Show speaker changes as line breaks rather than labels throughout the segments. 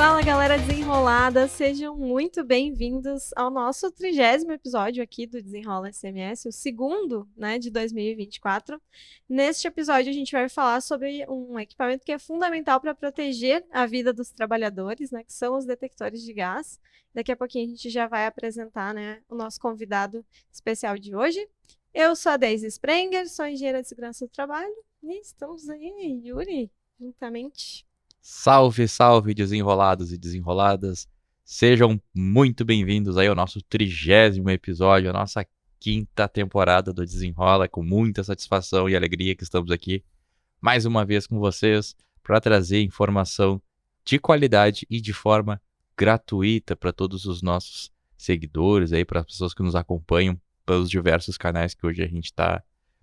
Fala, galera desenrolada, sejam muito bem-vindos ao nosso 30º episódio aqui do Desenrola SMS, o segundo, né, de 2024. Neste episódio a gente vai falar sobre um equipamento que é fundamental para proteger a vida dos trabalhadores, né, que são os detectores de gás. Daqui a pouquinho a gente já vai apresentar, né, o nosso convidado especial de hoje. Eu sou a Deise Sprenger, sou engenheira de segurança do trabalho e estamos aí, Yuri, juntamente.
Salve, salve, desenrolados e desenroladas. Sejam muito bem-vindos aí ao nosso 30º episódio, a nossa quinta temporada do Desenrola. Com muita satisfação e alegria que estamos aqui mais uma vez com vocês para trazer informação de qualidade e de forma gratuita para todos os nossos seguidores, aí para as pessoas que nos acompanham pelos diversos canais que hoje a gente está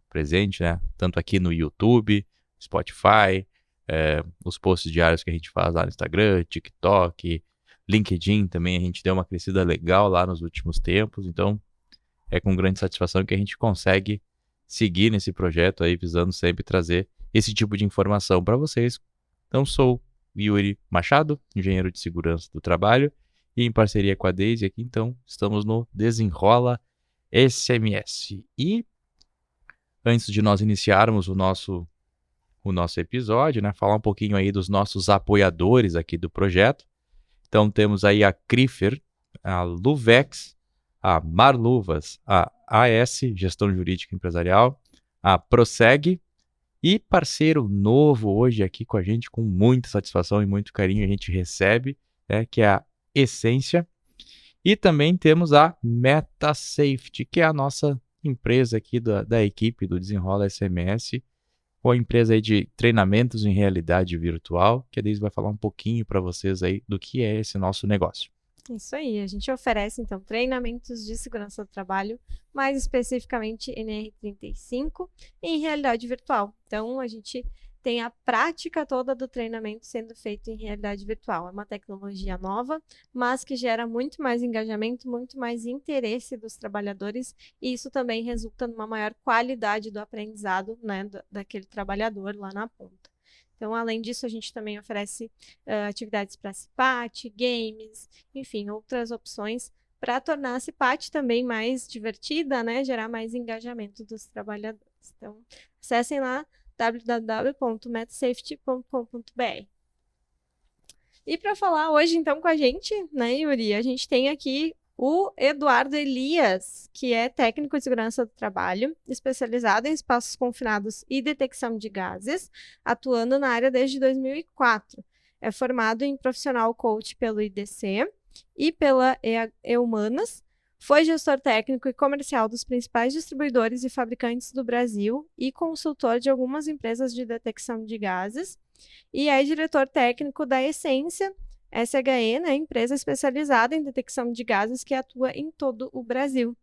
presente, né? Tanto aqui no YouTube, Spotify, os posts diários que a gente faz lá no Instagram, TikTok, LinkedIn também. A gente deu uma crescida legal lá nos últimos tempos, então é com grande satisfação que a gente consegue seguir nesse projeto aí, visando sempre trazer esse tipo de informação para vocês. Então sou Yuri Machado, engenheiro de segurança do trabalho, e em parceria com a Deise aqui, então, estamos no Desenrola SMS. E antes de nós iniciarmos o nosso episódio, né, falar um pouquinho aí dos nossos apoiadores aqui do projeto. Então temos aí a Crifer, a Luvex, a Marluvas, a AS, Gestão Jurídica Empresarial, a Proseg e parceiro novo hoje aqui com a gente, com muita satisfação e muito carinho a gente recebe, que é a Essência. E também temos a MetaSafety, que é a nossa empresa aqui da equipe do Desenrola SMS, ou a empresa aí de treinamentos em realidade virtual, que a Deise vai falar um pouquinho para vocês aí do que é esse nosso negócio.
Isso aí, a gente oferece então treinamentos de segurança do trabalho, mais especificamente NR35 em realidade virtual. Então a gente tem a prática toda do treinamento sendo feito em realidade virtual. É uma tecnologia nova, mas que gera muito mais engajamento, muito mais interesse dos trabalhadores, e isso também resulta numa maior qualidade do aprendizado, né, daquele trabalhador lá na ponta. Então, além disso, a gente também oferece atividades para CIPAT, games, enfim, outras opções para tornar a CIPAT também mais divertida, né, gerar mais engajamento dos trabalhadores. Então, acessem lá www.metasafety.com.br. E para falar hoje, então, com a gente, né, Yuri, a gente tem aqui o Eduardo Elias, que é técnico de segurança do trabalho, especializado em espaços confinados e detecção de gases, atuando na área desde 2004. É formado em profissional coach pelo IDC e pela E-Humanas. Foi gestor técnico e comercial dos principais distribuidores e fabricantes do Brasil e consultor de algumas empresas de detecção de gases. E é diretor técnico da Essência, SHE, né, empresa especializada em detecção de gases que atua em todo o Brasil.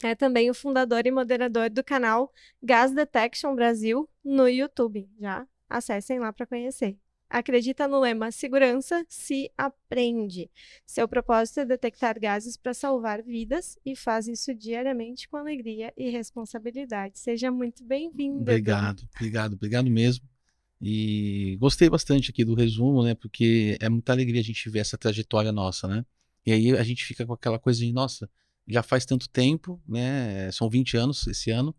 É também o fundador e moderador do canal Gas Detection Brasil no YouTube. Já acessem lá para conhecer. Acredita no lema Segurança se aprende. Seu propósito é detectar gases para salvar vidas e faz isso diariamente com alegria e responsabilidade. Seja muito bem-vindo,
Obrigado mesmo. E gostei bastante aqui do resumo, né? Porque é muita alegria a gente ver essa trajetória nossa, né? E aí a gente fica com aquela coisa de, nossa, já faz tanto tempo, né? São 20 anos esse ano,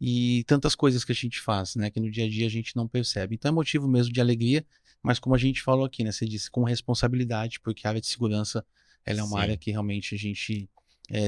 e tantas coisas que a gente faz, né? Que no dia a dia a gente não percebe. Então é motivo mesmo de alegria, mas como a gente falou aqui, né? Você disse com responsabilidade, porque a área de segurança, ela é uma área que realmente a gente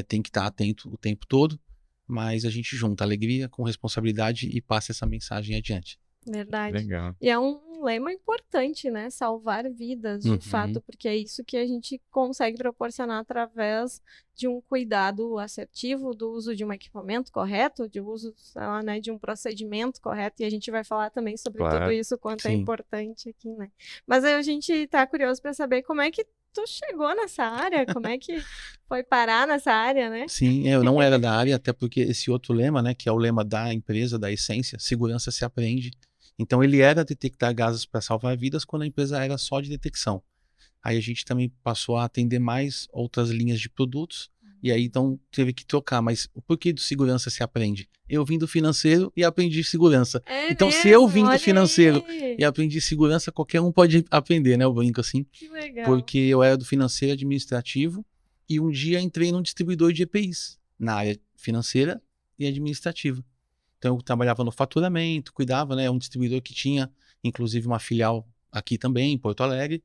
tem que estar atento o tempo todo, mas a gente junta alegria com responsabilidade e passa essa mensagem adiante.
Verdade.
Legal.
E é um lema importante, né? Salvar vidas, de fato, porque é isso que a gente consegue proporcionar através de um cuidado assertivo, do uso de um equipamento correto, de uso, sei lá, né, de um procedimento correto, e a gente vai falar também sobre tudo isso, quanto é importante aqui, né? Mas aí a gente está curioso para saber como é que tu chegou nessa área, como é que foi parar nessa área, né?
Sim, eu não era da área, até porque esse outro lema, né, que é o lema da empresa, da Essência, segurança se aprende. Então ele era detectar gases para salvar vidas quando a empresa era só de detecção. Aí a gente também passou a atender mais outras linhas de produtos E aí, então, teve que trocar. Mas o porquê do segurança se aprende? Eu vim do financeiro e aprendi segurança.
É
Então, se eu
mesmo?
vim do
Olha
financeiro
aí.
e aprendi segurança, qualquer um pode aprender, né? Eu brinco assim.
Que legal.
Porque eu era do financeiro administrativo e um dia entrei num distribuidor de EPIs, na área financeira e administrativa. Então, eu trabalhava no faturamento, cuidava, né? Um distribuidor que tinha, inclusive, uma filial aqui também, em Porto Alegre.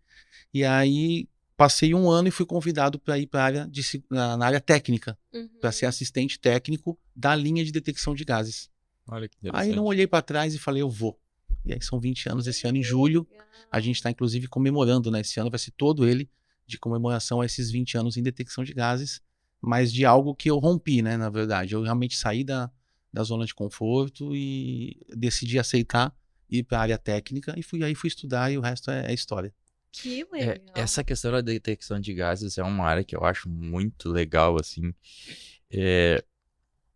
E aí, passei um ano e fui convidado para ir para a área na área técnica, para ser assistente técnico da linha de detecção de gases.
Olha que
Aí
interessante.
não olhei para trás e falei, eu vou. E aí são 20 anos esse ano, em julho. A gente está, inclusive, comemorando, né? Esse ano vai ser todo ele de comemoração a esses 20 anos em detecção de gases, mas de algo que eu rompi, né? Na verdade, eu realmente saí da zona de conforto e decidi aceitar ir para a área técnica e fui estudar e o resto é história.
Que legal.
Essa questão da detecção de gases é uma área que eu acho muito legal, assim,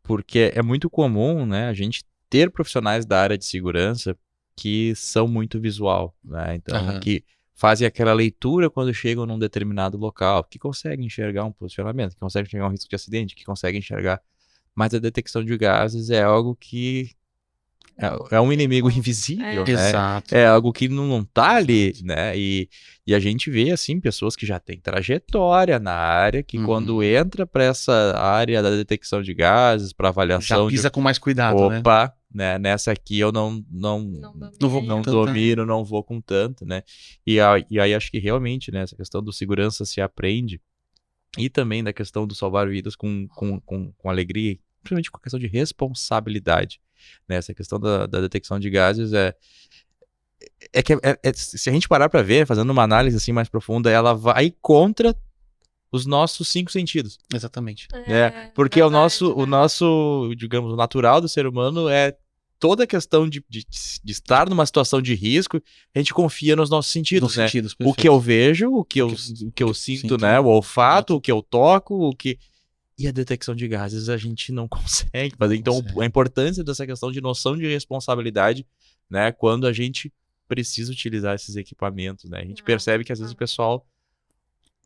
porque é muito comum, né, a gente ter profissionais da área de segurança que são muito visual, né, então
Aham.
que fazem aquela leitura quando chegam num determinado local, que conseguem enxergar um posicionamento, que conseguem enxergar um risco de acidente, que conseguem enxergar, mas a detecção de gases é algo que é um inimigo invisível, né?
Exato.
É algo que não tá ali, né? E a gente vê, assim, pessoas que já têm trajetória na área, que quando entra para essa área da detecção de gases, para
Já
avaliação de...
pisa com mais cuidado, né?
Opa, né? Nessa aqui eu não
vou
domina.
domino, não vou com tanto, né? E aí acho que realmente, né? Essa questão do segurança se aprende e também da questão do salvar vidas com alegria, principalmente com a questão de responsabilidade. Né? Essa questão da detecção de gases se a gente parar para ver, fazendo uma análise assim mais profunda, ela vai contra os nossos 5 sentidos.
Exatamente.
Né? Porque o nosso, digamos, o natural do ser humano é toda a questão de estar numa situação de risco, a gente confia nos nossos sentidos, né?
Sentidos,
O que eu vejo, o que eu sinto, né? O olfato, o que eu toco, E a detecção de gases a gente não consegue fazer. Então, a importância dessa questão de noção de responsabilidade, né? Quando a gente precisa utilizar esses equipamentos, né? A gente percebe que às vezes o pessoal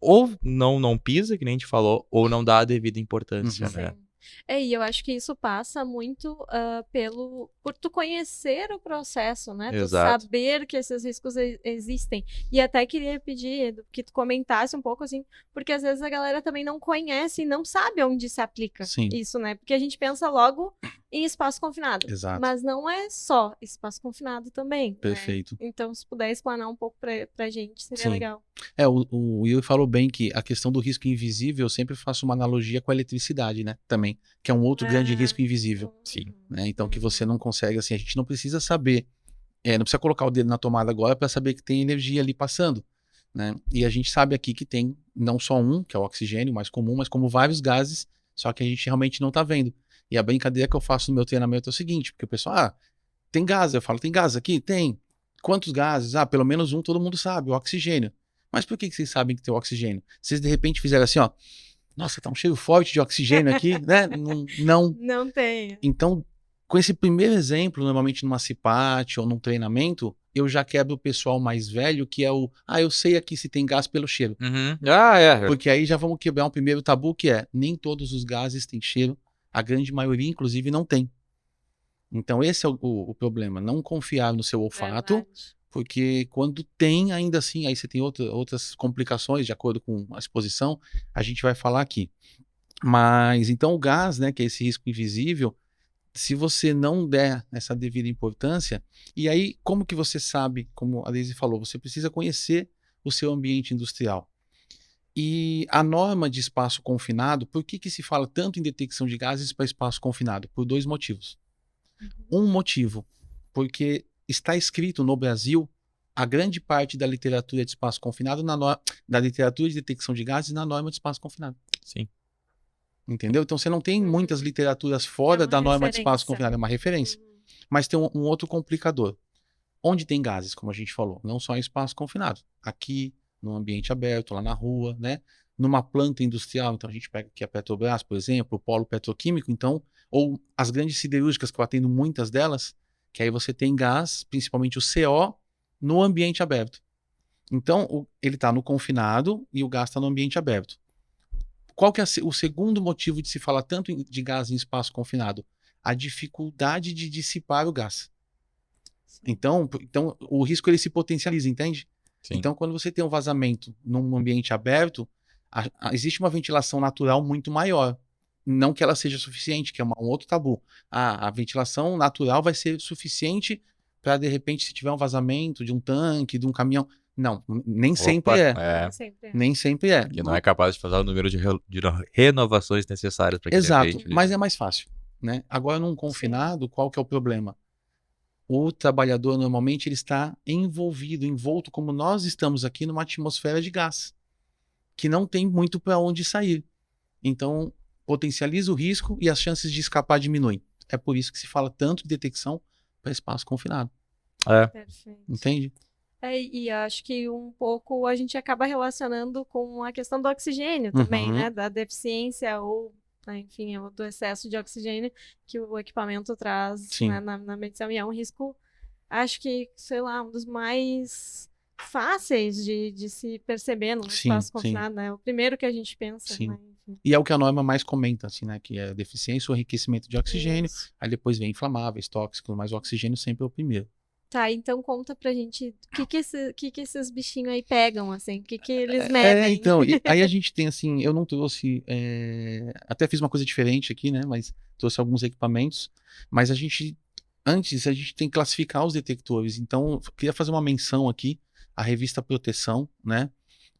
ou não pisa, que nem a gente falou, ou não dá a devida importância, né?
Sim. E eu acho que isso passa muito por tu conhecer o processo, né?
Exato.
Tu saber que esses riscos existem. E até queria pedir, Edu, que tu comentasse um pouco assim, porque às vezes a galera também não conhece e não sabe onde se aplica isso, né? Porque a gente pensa logo em espaço confinado.
Exato.
Mas não é só espaço confinado também.
Perfeito.
Né? Então, se puder explanar um pouco pra gente, seria legal.
O Will falou bem que a questão do risco invisível, eu sempre faço uma analogia com a eletricidade, né? Também, que é um outro grande risco invisível.
Sim.
Né? Então, que você não consegue, assim, a gente não precisa saber, não precisa colocar o dedo na tomada agora para saber que tem energia ali passando. Né? E a gente sabe aqui que tem não só um, que é o oxigênio, mais comum, mas como vários gases, só que a gente realmente não tá vendo. E a brincadeira que eu faço no meu treinamento é o seguinte, porque o pessoal, tem gás, eu falo, tem gás aqui? Tem. Quantos gases? Pelo menos um todo mundo sabe, o oxigênio. Mas por que vocês sabem que tem oxigênio? Vocês de repente fizeram assim, ó, nossa, tá um cheiro forte de oxigênio aqui, né?
Não tem.
Então, com esse primeiro exemplo, normalmente numa CIPAT ou num treinamento, eu já quebro o pessoal mais velho, que é eu sei aqui se tem gás pelo cheiro. Porque aí já vamos quebrar um primeiro tabu, que é, nem todos os gases têm cheiro, a grande maioria, inclusive, não tem. Então, esse é o problema, não confiar no seu olfato,
Verdade.
Porque quando tem, ainda assim, aí você tem outras complicações de acordo com a exposição, a gente vai falar aqui. Mas, então, o gás, né, que é esse risco invisível, se você não der essa devida importância, e aí, como que você sabe, como a Daisy falou, você precisa conhecer o seu ambiente industrial. E a norma de espaço confinado, por que se fala tanto em detecção de gases para espaço confinado? Por 2 motivos. Um motivo, porque está escrito no Brasil a grande parte da literatura de espaço confinado, da literatura de detecção de gases na norma de espaço confinado.
Sim.
Entendeu? Então você não tem muitas literaturas fora da norma de espaço confinado, é uma referência. Mas tem um outro complicador. Onde tem gases, como a gente falou, não só em espaço confinado. Aqui, no ambiente aberto, lá na rua, né? Numa planta industrial, então a gente pega aqui a Petrobras, por exemplo, o polo petroquímico, então, ou as grandes siderúrgicas, que eu atendo muitas delas, que aí você tem gás, principalmente o CO, no ambiente aberto. Então, ele está no confinado e o gás está no ambiente aberto. qual que é o segundo motivo de se falar tanto de gás em espaço confinado? A dificuldade de dissipar o gás. Então o risco ele se potencializa, entende?
Sim.
Então, quando você tem um vazamento num ambiente aberto, existe uma ventilação natural muito maior. Não que ela seja suficiente, que é um outro tabu. A ventilação natural vai ser suficiente para, de repente, se tiver um vazamento de um tanque, de um caminhão. Não, nem sempre é. Nem sempre é.
Que não é capaz de fazer o número de renovações necessárias para aquele
Exato,
ambiente.
mas é mais fácil, né? Agora, num confinado, qual que é o problema? O trabalhador, normalmente, ele está envolto, como nós estamos aqui, numa atmosfera de gás, que não tem muito para onde sair. Então, potencializa o risco e as chances de escapar diminuem. É por isso que se fala tanto de detecção para espaço confinado.
Perfeito.
Entende?
E acho que um pouco a gente acaba relacionando com a questão do oxigênio também, né? Da deficiência ou, né, enfim, do excesso de oxigênio que o equipamento traz, né, na medição. E é um risco, acho que, sei lá, um dos mais fáceis de se perceber no espaço confinado, né? O primeiro que a gente pensa, né?
E é o que a norma mais comenta, assim, né? Que é deficiência ou enriquecimento de oxigênio. Isso. Aí depois vem inflamáveis, tóxicos, mas o oxigênio sempre é o primeiro.
Tá, então conta pra gente o que esses bichinhos aí pegam, assim, o que eles medem.
Então, aí a gente tem, assim, eu não trouxe, até fiz uma coisa diferente aqui, né, mas trouxe alguns equipamentos, mas antes a gente tem que classificar os detectores, então eu queria fazer uma menção aqui, à revista Proteção, né,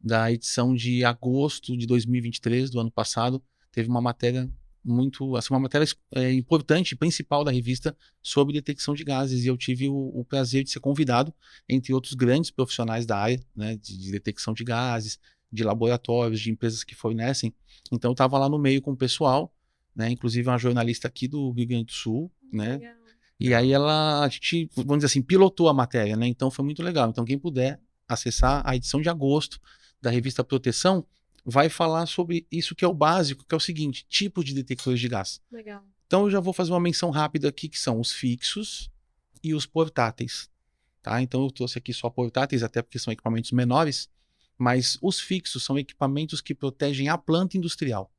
da edição de agosto de 2023, do ano passado, teve uma matéria uma matéria importante, principal da revista sobre detecção de gases, e eu tive o prazer de ser convidado, entre outros grandes profissionais da área, né, de detecção de gases, de laboratórios, de empresas que fornecem. Então eu estava lá no meio com o pessoal, né, inclusive uma jornalista aqui do Rio Grande do Sul, né, legal. E aí a gente, vamos dizer assim, pilotou a matéria, né, então foi muito legal. Então quem puder acessar a edição de agosto da revista Proteção, vai falar sobre isso que é o básico, que é o seguinte, tipos de detectores de gás.
Legal.
Então eu já vou fazer uma menção rápida aqui, que são os fixos e os portáteis. Tá? Então eu trouxe aqui só portáteis, até porque são equipamentos menores, mas os fixos são equipamentos que protegem a planta industrial.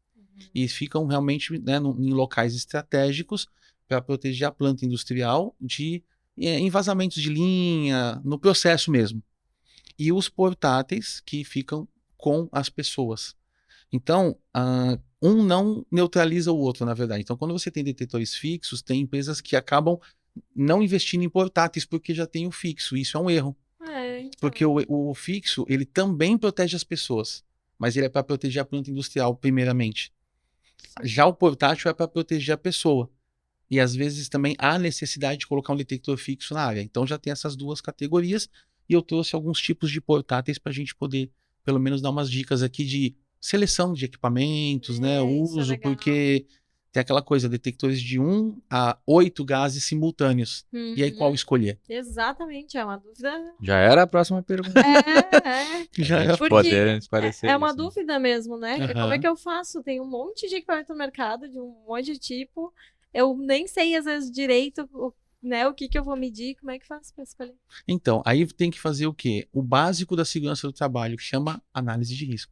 E ficam realmente, né, em locais estratégicos para proteger a planta industrial de vazamentos de linha, no processo mesmo. E os portáteis, que ficam com as pessoas. Então, um não neutraliza o outro, na verdade. Então, quando você tem detectores fixos, tem empresas que acabam não investindo em portáteis porque já tem o fixo. Isso é um erro.
Então.
Porque o fixo, ele também protege as pessoas, mas ele é para proteger a planta industrial, primeiramente. Já o portátil é para proteger a pessoa. E, às vezes, também há necessidade de colocar um detector fixo na área. Então, já tem essas duas categorias. E eu trouxe alguns tipos de portáteis para a gente poder pelo menos dar umas dicas aqui de seleção de equipamentos, né? Uso, porque tem aquela coisa, detectores de 1 a 8 gases simultâneos. E aí qual escolher?
Exatamente, é uma dúvida.
Já era a próxima pergunta.
Já era.
Poder esclarecer
é uma
isso.
Dúvida mesmo, né? Como é que eu faço? Tem um monte de equipamento no mercado, de um monte de tipo. Eu nem sei, às vezes, direito né, o que eu vou medir, como é que faço para escolher?
Então, aí tem que fazer o quê? O básico da segurança do trabalho, que chama análise de risco.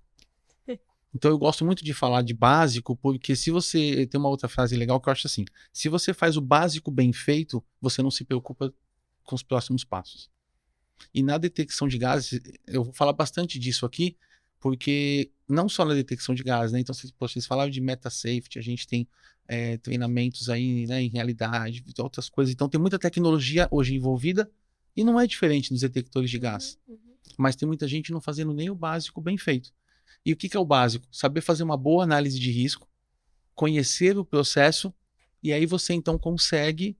Então, eu gosto muito de falar de básico, porque se você... Tem uma outra frase legal que eu acho assim, se você faz o básico bem feito, você não se preocupa com os próximos passos. E na detecção de gases, eu vou falar bastante disso aqui, porque não só na detecção de gases, né? Então, vocês falaram de meta-safety, a gente tem treinamentos aí, né, em realidade, outras coisas. Então, tem muita tecnologia hoje envolvida e não é diferente nos detectores de gás. Mas tem muita gente não fazendo nem o básico bem feito. E o que é o básico? Saber fazer uma boa análise de risco, conhecer o processo, e aí você, então, consegue,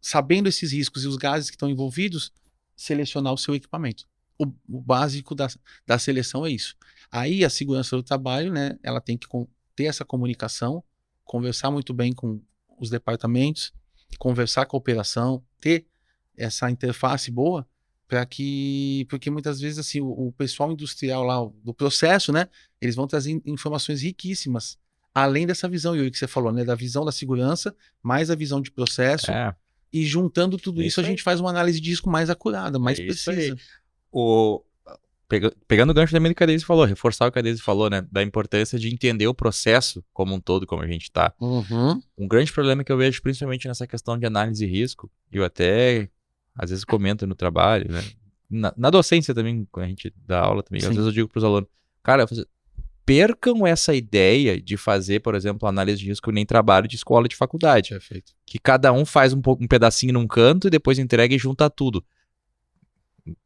sabendo esses riscos e os gases que estão envolvidos, selecionar o seu equipamento. O básico da seleção é isso. Aí, a segurança do trabalho, né, ela tem que ter essa comunicação, conversar muito bem com os departamentos, conversar com a operação, ter essa interface boa, porque muitas vezes assim, o pessoal industrial lá do processo, né, eles vão trazer informações riquíssimas, além dessa visão, Yuri, que você falou, né, da visão da segurança, mais a visão de processo, e juntando tudo isso, a gente faz uma análise de risco mais acurada, mais precisa.
pegando o gancho também do que a Daisy falou, reforçar o que a Daisy falou, né? Da importância de entender o processo como um todo, como a gente tá.
Uhum.
Um grande problema que eu vejo, principalmente nessa questão de análise de risco, eu até às vezes comento no trabalho, né? Na docência também, quando a gente dá aula também, às
Sim.
vezes eu digo pros alunos, cara, percam essa ideia de fazer, por exemplo, análise de risco nem trabalho de escola de faculdade.
Perfeito.
Que cada um faz um pedacinho num canto e depois entrega e junta tudo.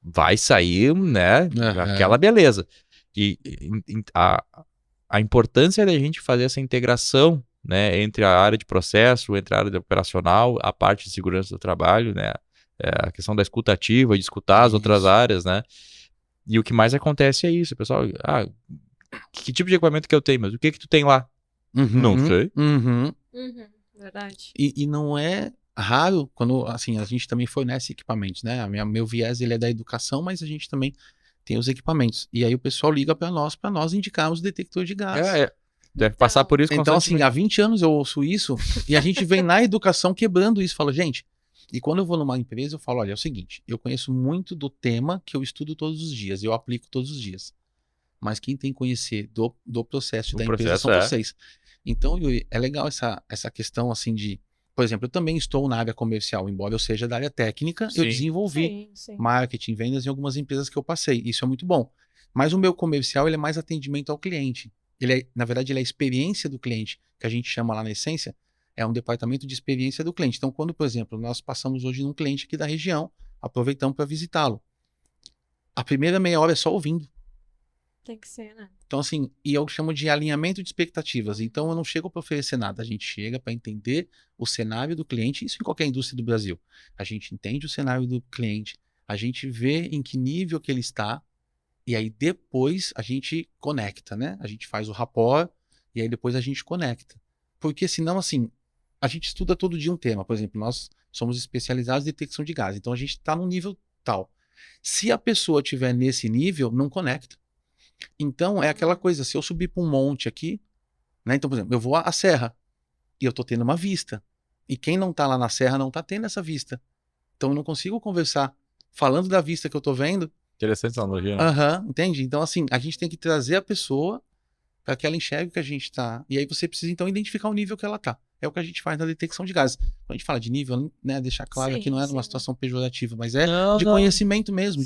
Vai sair, né, aquela beleza. E a importância da gente fazer essa integração, né, entre a área de processo, entre a área de operacional, a parte de segurança do trabalho, né, a questão da escuta ativa, de escutar as outras áreas, né, e o que mais acontece é isso, pessoal, que tipo de equipamento que eu tenho, mas o que tu tem lá? Não sei.
Verdade.
E não é raro quando, assim, a gente também fornece equipamentos, né? Meu viés, ele é da educação, mas a gente também tem os equipamentos. E aí o pessoal liga para nós indicarmos o detector de gás.
Deve passar por isso
Então, assim,
constantemente.
há 20 anos eu ouço isso e a gente vem na educação quebrando isso. Fala, gente, e quando eu vou numa empresa, eu falo, olha, é o seguinte, eu conheço muito do tema que eu estudo todos os dias, eu aplico todos os dias. Mas quem tem que conhecer do processo da empresa são vocês. Então, Yuri, é legal essa questão, assim, de... Por exemplo, eu também estou na área comercial, embora eu seja da área técnica, eu desenvolvi marketing, vendas em algumas empresas que eu passei. Isso é muito bom. Mas o meu comercial, ele é mais atendimento ao cliente. Na verdade, ele é a experiência do cliente, que a gente chama lá na essência, é um departamento de experiência do cliente. Então, quando, por exemplo, nós passamos hoje num cliente aqui da região, aproveitamos para visitá-lo. A primeira meia hora é só ouvindo.
Tem que ser, né?
Então, assim, e eu chamo de alinhamento de expectativas. Então, eu não chego para oferecer nada. A gente chega para entender o cenário do cliente, isso em qualquer indústria do Brasil. A gente entende o cenário do cliente, a gente vê em que nível que ele está, e aí depois a gente conecta, né? A gente faz o rapport, e aí depois a gente conecta. Porque senão, assim, a gente estuda todo dia um tema. Por exemplo, nós somos especializados em detecção de gás. Então, a gente está no nível tal. Se a pessoa estiver nesse nível, não conecta. Então, é aquela coisa, se eu subir para um monte aqui, né? Então, por exemplo, eu vou à serra e eu tô tendo uma vista. E quem não tá lá na serra não tá tendo essa vista. Então, eu não consigo conversar falando da vista que eu tô vendo.
Interessante essa analogia, né?
Entende? Então, assim, a gente tem que trazer a pessoa para que ela enxergue o que a gente tá. E aí você precisa, então, identificar o nível que ela tá. É o que a gente faz na detecção de gases. Quando a gente fala de nível, né, deixar claro que não é numa situação pejorativa, mas é de conhecimento mesmo.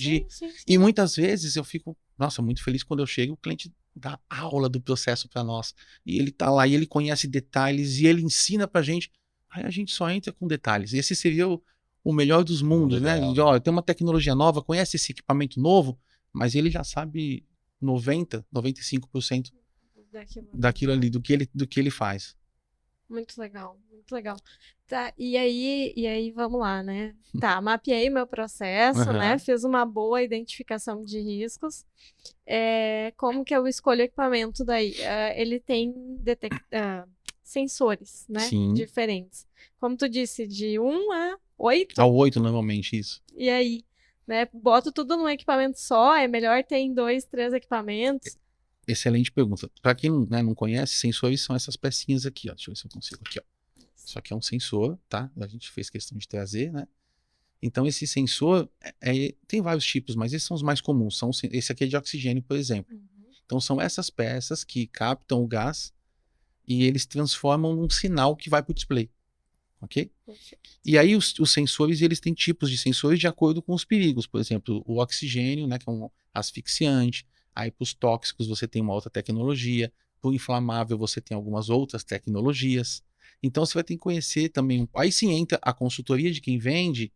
E muitas vezes eu fico, nossa, muito feliz quando eu chego, o cliente dá aula do processo para nós. E ele tá lá, e ele conhece detalhes, e ele ensina pra gente. Aí a gente só entra com detalhes. E esse seria o melhor dos mundos, né? Ó, tem uma tecnologia nova, conhece esse equipamento novo, mas ele já sabe 95% daquilo ali, do que ele faz.
Muito legal, muito legal. Tá, e aí vamos lá, né? Tá, mapeei meu processo, né? Fiz uma boa identificação de riscos. Como que eu escolho o equipamento daí? Ele tem sensores, né?
Sim.
Diferentes. Como tu disse, de 1 a 8?
Ao 8, normalmente, isso.
E aí, né? Boto tudo num equipamento só? É melhor ter em 2, 3 equipamentos?
Excelente pergunta. Para quem não conhece, sensores são essas pecinhas aqui, ó. Deixa eu ver se eu consigo aqui, ó. Isso aqui é um sensor, tá? A gente fez questão de trazer, né? Então, esse sensor tem vários tipos, mas esses são os mais comuns. Esse aqui é de oxigênio, por exemplo. Então, são essas peças que captam o gás e eles transformam num sinal que vai para o display. Ok? E aí, os sensores, eles têm tipos de sensores de acordo com os perigos. Por exemplo, o oxigênio, né? Que é um asfixiante. Aí, para os tóxicos, você tem uma outra tecnologia. Para o inflamável, você tem algumas outras tecnologias. Então, você vai ter que conhecer também. Aí sim entra a consultoria de quem vende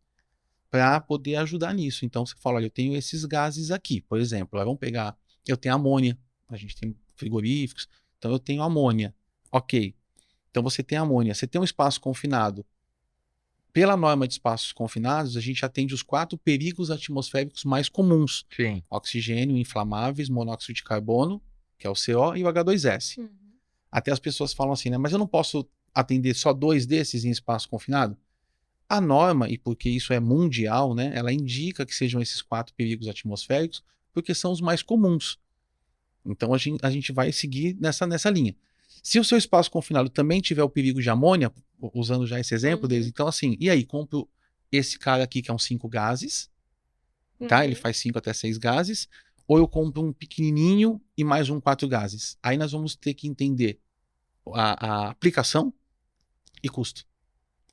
para poder ajudar nisso. Então, você fala, olha, eu tenho esses gases aqui, por exemplo. Vamos pegar, eu tenho amônia. A gente tem frigoríficos. Então, eu tenho amônia. Ok. Então, você tem amônia. Você tem um espaço confinado. Pela norma de espaços confinados, a gente atende os 4 perigos atmosféricos mais comuns.
Sim.
Oxigênio, inflamáveis, monóxido de carbono, que é o CO, e o H2S. Até as pessoas falam assim, né? Mas eu não posso atender só 2 desses em espaço confinado? A norma, e porque isso é mundial, né? Ela indica que sejam esses 4 perigos atmosféricos, porque são os mais comuns. Então, a gente vai seguir nessa linha. Se o seu espaço confinado também tiver o perigo de amônia, usando já esse exemplo deles, então assim, e aí, compro esse cara aqui que é um 5 gases, tá? Ele faz 5 até 6 gases, ou eu compro um pequenininho e mais um 4 gases. Aí nós vamos ter que entender a aplicação e custo.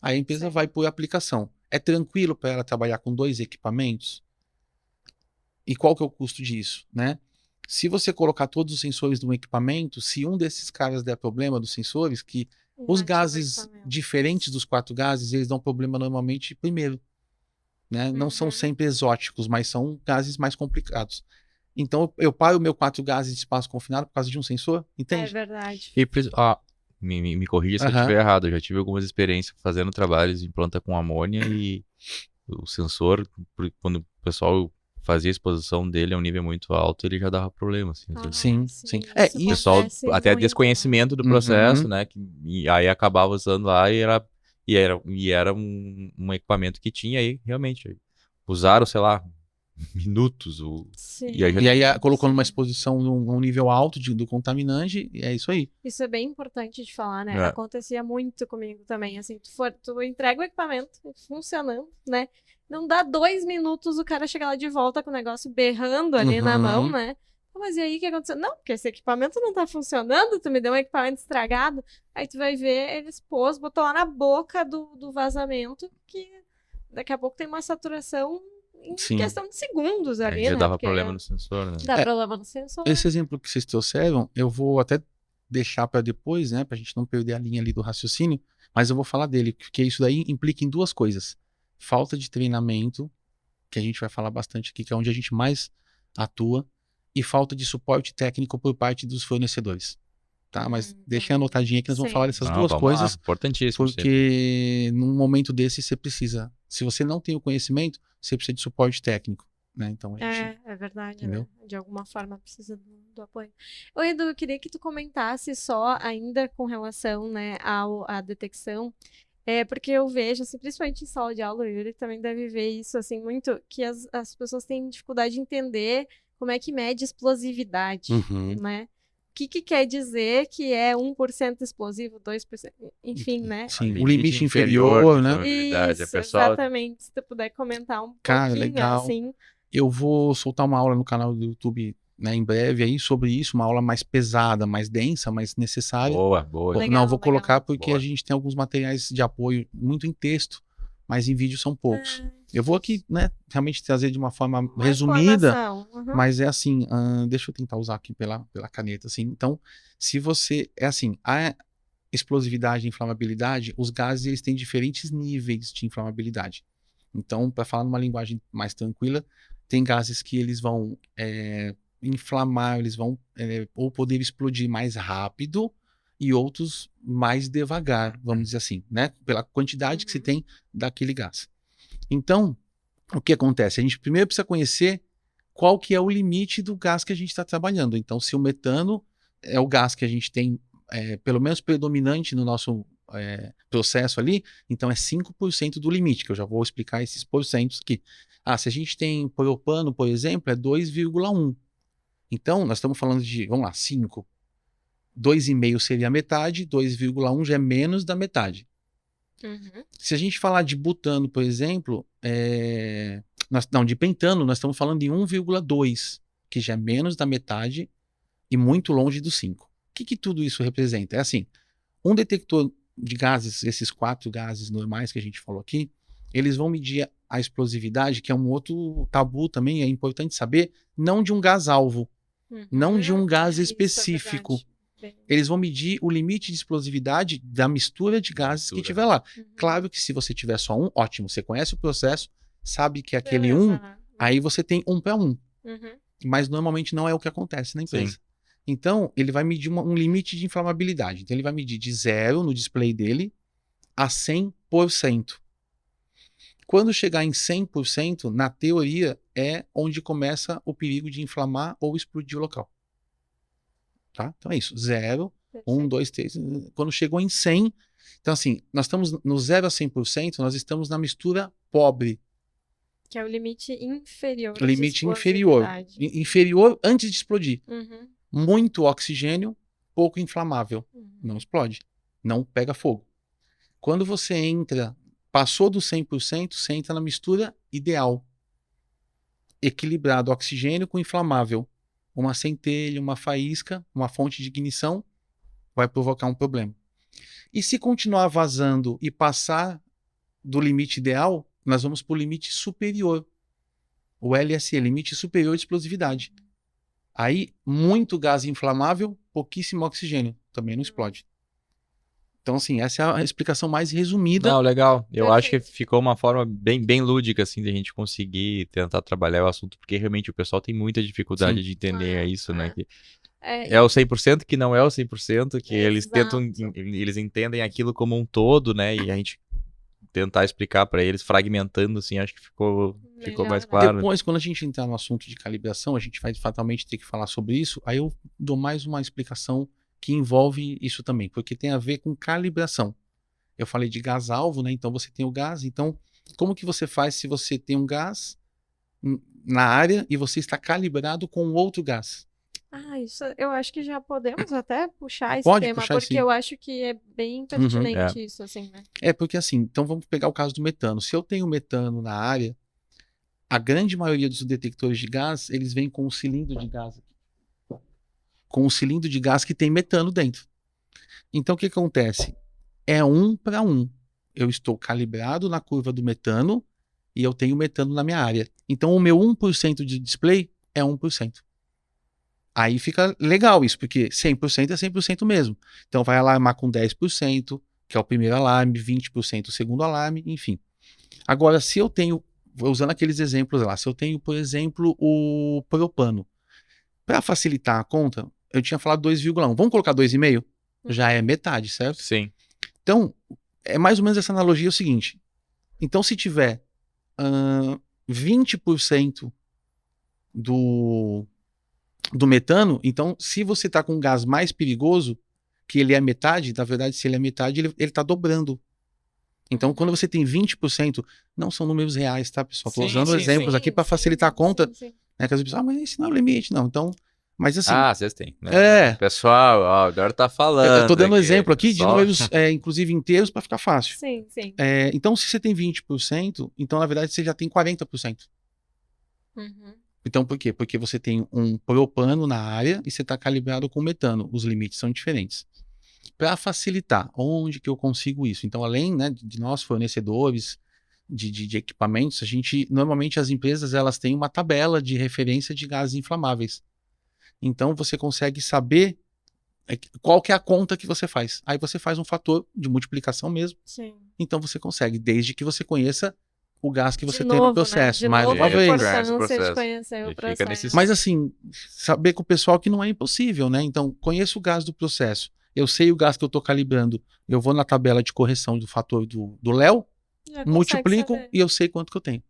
Aí a empresa
Certo.
vai por aplicação. É tranquilo para ela trabalhar com 2 equipamentos? E qual que é o custo disso, né? Se você colocar todos os sensores num equipamento, se um desses caras der problema dos sensores, que os
Inativa o
gases
equipamento.
diferentes dos 4 gases, eles dão problema normalmente primeiro, né? Não são
Uhum.
sempre exóticos, mas são gases mais complicados. Então eu paro o meu 4 gases de espaço confinado por causa de um sensor,
É
entende?
verdade.
E me corrija se eu
Aham.
estiver errado. Eu já tive algumas experiências fazendo trabalhos em planta com amônia e o sensor, quando o pessoal fazia a exposição dele a um nível muito alto, ele já dava problema, assim, às vezes.
Sim, sim.
Isso
É,
O pessoal,
acontece
até
muito,
desconhecimento do
Uhum.
processo, né? E aí acabava usando lá e era um equipamento que tinha aí, realmente. Usaram, sei lá, minutos.
Sim.
E aí já
E aí colocou numa
Sim.
exposição num nível alto do contaminante, e é isso aí.
Isso é bem importante de falar, né?
É.
Acontecia muito comigo também. Assim, tu entrega o equipamento funcionando, né? Não dá 2 minutos, o cara chega lá de volta com o negócio berrando ali na mão,
Uhum.
né? Mas e aí, o que aconteceu? Não, porque esse equipamento não tá funcionando, tu me deu um equipamento estragado. Aí tu vai ver, ele expôs, botou lá na boca do vazamento, que daqui a pouco tem uma saturação em
Sim.
questão de segundos ali,
já
né?
dava
Porque
problema no sensor, né?
dá
É.
problema no sensor.
Esse exemplo que vocês trouxeram, eu vou até deixar para depois, né, pra gente não perder a linha ali do raciocínio, mas eu vou falar dele, porque isso daí implica em 2 coisas. Falta de treinamento, que a gente vai falar bastante aqui, que é onde a gente mais atua, e falta de suporte técnico por parte dos fornecedores, tá? Mas deixem anotadinho aí que nós vamos
Sim.
falar dessas
Não,
2
vamos
coisas,
lá, importantíssimo sempre.
porque num momento desse você precisa, se você não tem o conhecimento, você precisa de suporte técnico, né? Então a gente...
É verdade,
Entendeu?
né? De alguma forma precisa do apoio. Ô, Edu, eu queria que tu comentasse só ainda com relação, né, à detecção, porque eu vejo, assim, principalmente em sala de aula, o Yuri também deve ver isso, assim, muito, que as pessoas têm dificuldade de entender como é que mede explosividade,
Uhum.
né? O que quer dizer que é 1% explosivo, 2%, enfim, né?
Sim,
O
o limite
de
inferior, né?
inflamabilidade. A
Isso,
pessoa
exatamente. Se tu puder comentar um
Cara,
pouquinho,
legal.
assim.
Eu vou soltar uma aula no canal do YouTube, né, em breve aí sobre isso, uma aula mais pesada, mais densa, mais necessária.
boa.
Não,
Legal,
vou colocar porque
Boa.
a gente tem alguns materiais de apoio muito em texto, mas em vídeo são poucos. Eu vou aqui, né, realmente trazer de uma forma
Uma
resumida,
explanação. Uhum.
mas é assim, deixa eu tentar usar aqui pela caneta, assim. Então, se você, é assim, a explosividade e inflamabilidade, os gases eles têm diferentes níveis de inflamabilidade. Então, para falar numa linguagem mais tranquila, tem gases que eles vão inflamar, eles vão ou poder explodir mais rápido e outros mais devagar, vamos dizer assim, né? Pela quantidade que se tem daquele gás. Então, o que acontece? A gente primeiro precisa conhecer qual que é o limite do gás que a gente está trabalhando. Então, se o metano é o gás que a gente tem pelo menos predominante no nosso processo ali, então é 5% do limite, que eu já vou explicar esses porcentos aqui. Se a gente tem propano, por exemplo, é 2,1. Então, nós estamos falando de, vamos lá, 5. 2,5 seria a metade, 2,1 já é menos da metade.
Uhum.
Se a gente falar de butano, por exemplo, de pentano, nós estamos falando de 1,2, que já é menos da metade e muito longe do 5. O que tudo isso representa? É assim, um detector de gases, esses 4 gases normais que a gente falou aqui, eles vão medir a explosividade, que é um outro tabu também, é importante saber, não de um gás-alvo, não de um gás
Isso é
específico.
verdade.
Eles vão medir o limite de explosividade da mistura de gases que tiver lá. Claro que se você tiver só um, ótimo, você conhece o processo, sabe que aquele
Beleza, né?
aí você tem 1 para 1.
Uhum.
Mas normalmente não é o que acontece na empresa.
Sim.
Então, ele vai medir um limite de inflamabilidade. Então, ele vai medir de 0 no display dele a 100%. Quando chegar em 100%, na teoria, é onde começa o perigo de inflamar ou explodir o local. Tá? Então é isso. 0, 1, 2, 3. Quando chegou em 100, então assim, nós estamos no 0 a 100%, nós estamos na mistura pobre.
Que é o limite inferior.
Limite
de
inferior.
explosividade.
Inferior antes de explodir.
Uhum.
Muito oxigênio, pouco inflamável.
Uhum.
Não explode. Não pega fogo. Quando você entra, passou do 100%, você entra na mistura ideal. equilibrado oxigênio com inflamável. Uma centelha, uma faísca, uma fonte de ignição vai provocar um problema. E se continuar vazando e passar do limite ideal, nós vamos para o limite superior. O LSE, limite superior de explosividade. Aí, muito gás inflamável, pouquíssimo oxigênio. Também não explode. Então, assim, essa é a explicação mais resumida.
Não, legal. Eu acho que
Perfeito.
ficou uma forma bem lúdica, assim, de a gente conseguir tentar trabalhar o assunto, porque realmente o pessoal tem muita dificuldade
Sim.
de entender isso, né? Que
É,
é o 100% que não é o 100%, que eles tentam,
Exato.
eles entendem aquilo como um todo, né? E a gente tentar explicar para eles, fragmentando, assim, acho que ficou
Melhor,
mais
né?
claro.
Depois, quando a gente entrar no assunto de calibração, a gente vai fatalmente ter que falar sobre isso. Aí eu dou mais uma explicação que envolve isso também, porque tem a ver com calibração. Eu falei de gás-alvo, né? Então você tem o gás. Então, como que você faz se você tem um gás na área e você está calibrado com outro gás?
Isso eu acho que já podemos até puxar esse
Pode
tema,
puxar
porque
sim.
eu acho que é bem pertinente isso, assim, né?
É porque assim, então vamos pegar o caso do metano. Se eu tenho metano na área, a grande maioria dos detectores de gás, eles vêm com um cilindro de gás. Com um cilindro de gás que tem metano dentro. Então o que acontece? É 1 para 1. Eu estou calibrado na curva do metano e eu tenho metano na minha área. Então o meu 1% de display é 1%. Aí fica legal isso, porque 100% é 100% mesmo. Então vai alarmar com 10%, que é o primeiro alarme, 20% o segundo alarme, enfim. Agora, se eu tenho, usando aqueles exemplos lá, se eu tenho, por exemplo, o propano, para facilitar a conta, eu tinha falado 2,1. Vamos colocar 2,5? Já é metade, certo?
Sim.
Então, é mais ou menos essa analogia é o seguinte. Então, se tiver 20% do metano, então, se você está com um gás mais perigoso, que ele é metade, na verdade, se ele é metade, ele está dobrando. Então, quando você tem 20%, não são números reais, tá, pessoal? Estou usando exemplos aqui para facilitar a conta,
sim.
né? Que as pessoas, mas esse não é o limite, não. Então, mas assim,
Vocês têm, né? Pessoal, ó, agora tá falando.
eu tô dando um
aqui,
exemplo aqui de
só-
números, inclusive inteiros, para ficar fácil.
Sim, sim.
Então, se você tem 20%, então, na verdade, você já tem 40%.
Uhum.
Então, por quê? Porque você tem um propano na área e você está calibrado com metano. Os limites são diferentes. Para facilitar, onde que eu consigo isso? Então, além, né, de nós, fornecedores de equipamentos, normalmente as empresas elas têm uma tabela de referência de gases inflamáveis. Então, você consegue saber qual que é a conta que você faz. Aí você faz um fator de multiplicação mesmo.
Sim.
Então, você consegue, desde que você conheça o gás que você
De
tem no
novo, né?
processo.
De
Mais
novo,
uma
a
vez.
importância
processo.
de conhecer o
E fica
processo.
nesse-
Mas assim, saber com o pessoal que não é impossível, né? Então, conheço o gás do processo. Eu sei o gás que eu estou calibrando. Eu vou na tabela de correção do fator do Léo,
Já consegue
multiplico
saber.
e eu sei quanto que eu tenho.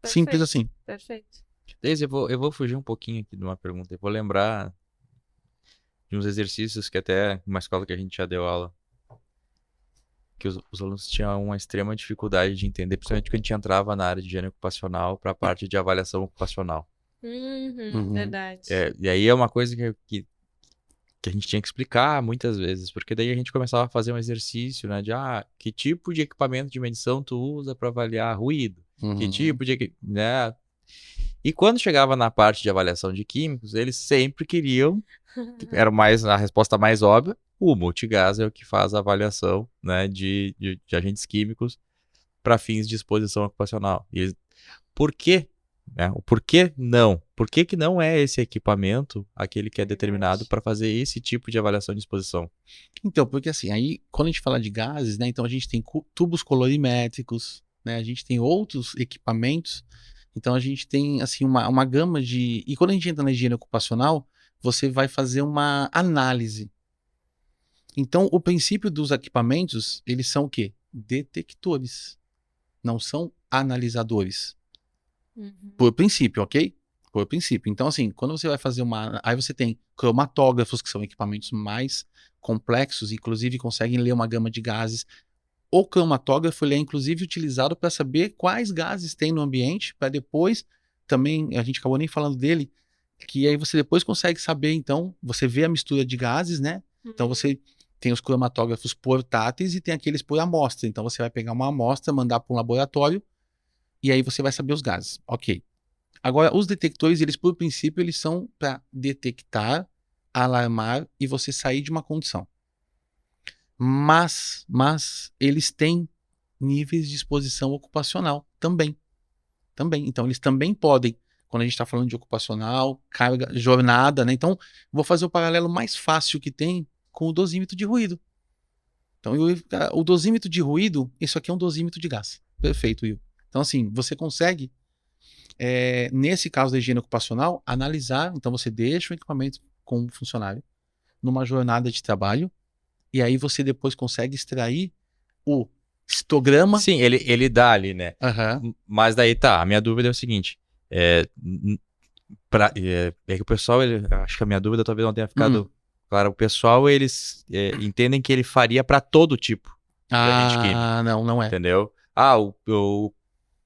Simples
Perfeito.
assim.
Perfeito.
Deise, eu vou fugir um pouquinho aqui de uma pergunta. Eu vou lembrar de uns exercícios que até uma escola que a gente já deu aula, que os alunos tinham uma extrema dificuldade de entender, principalmente quando a gente entrava na área de higiene ocupacional para a parte de avaliação ocupacional.
Uhum.
Verdade.
E aí é uma coisa que a gente tinha que explicar muitas vezes, porque daí a gente começava a fazer um exercício, né, de que tipo de equipamento de medição tu usa para avaliar ruído? Que tipo de, né? E quando chegava na parte de avaliação de químicos, eles sempre queriam, era mais a resposta mais óbvia, o multigás é o que faz a avaliação, né, de agentes químicos para fins de exposição ocupacional. Por quê? Né? O porquê não? Por que não é esse equipamento aquele que é determinado para fazer esse tipo de avaliação de exposição?
Então, porque assim, aí quando a gente fala de gases, né? Então a gente tem tubos colorimétricos, né? A gente tem outros equipamentos. Então a gente tem assim uma gama de. E quando a gente entra na higiene ocupacional, você vai fazer uma análise. Então, o princípio dos equipamentos, eles são o quê? Detectores. Não são analisadores. Por princípio, ok? Por princípio. Então, assim, quando você vai fazer uma. Aí você tem cromatógrafos, que são equipamentos mais complexos, inclusive conseguem ler uma gama de gases. O cromatógrafo ele é inclusive utilizado para saber quais gases tem no ambiente, para depois também, a gente acabou nem falando dele, que aí você depois consegue saber, então, você vê a mistura de gases, né? Então você tem os cromatógrafos portáteis e tem aqueles por amostra. Então você vai pegar uma amostra, mandar para um laboratório e aí você vai saber os gases. Ok. Agora, os detectores, eles por princípio, eles são para detectar, alarmar e você sair de uma condição. Mas eles têm níveis de exposição ocupacional também. Então, eles também podem, quando a gente está falando de ocupacional, carga, jornada, né? Então, vou fazer o paralelo mais fácil que tem com o dosímetro de ruído. Então, o dosímetro de ruído, isso aqui é um dosímetro de gás. Perfeito, Will. Então, assim, você consegue, nesse caso da higiene ocupacional, analisar. Então, você deixa o equipamento com o funcionário numa jornada de trabalho e aí você depois consegue extrair o histograma.
Sim, ele dá ali, né?
Aham.
Mas daí tá, a minha dúvida é o seguinte. É que o pessoal, acho que a minha dúvida talvez não tenha ficado clara. O pessoal, eles entendem que ele faria para todo tipo de agente químico,
Não é.
entendeu?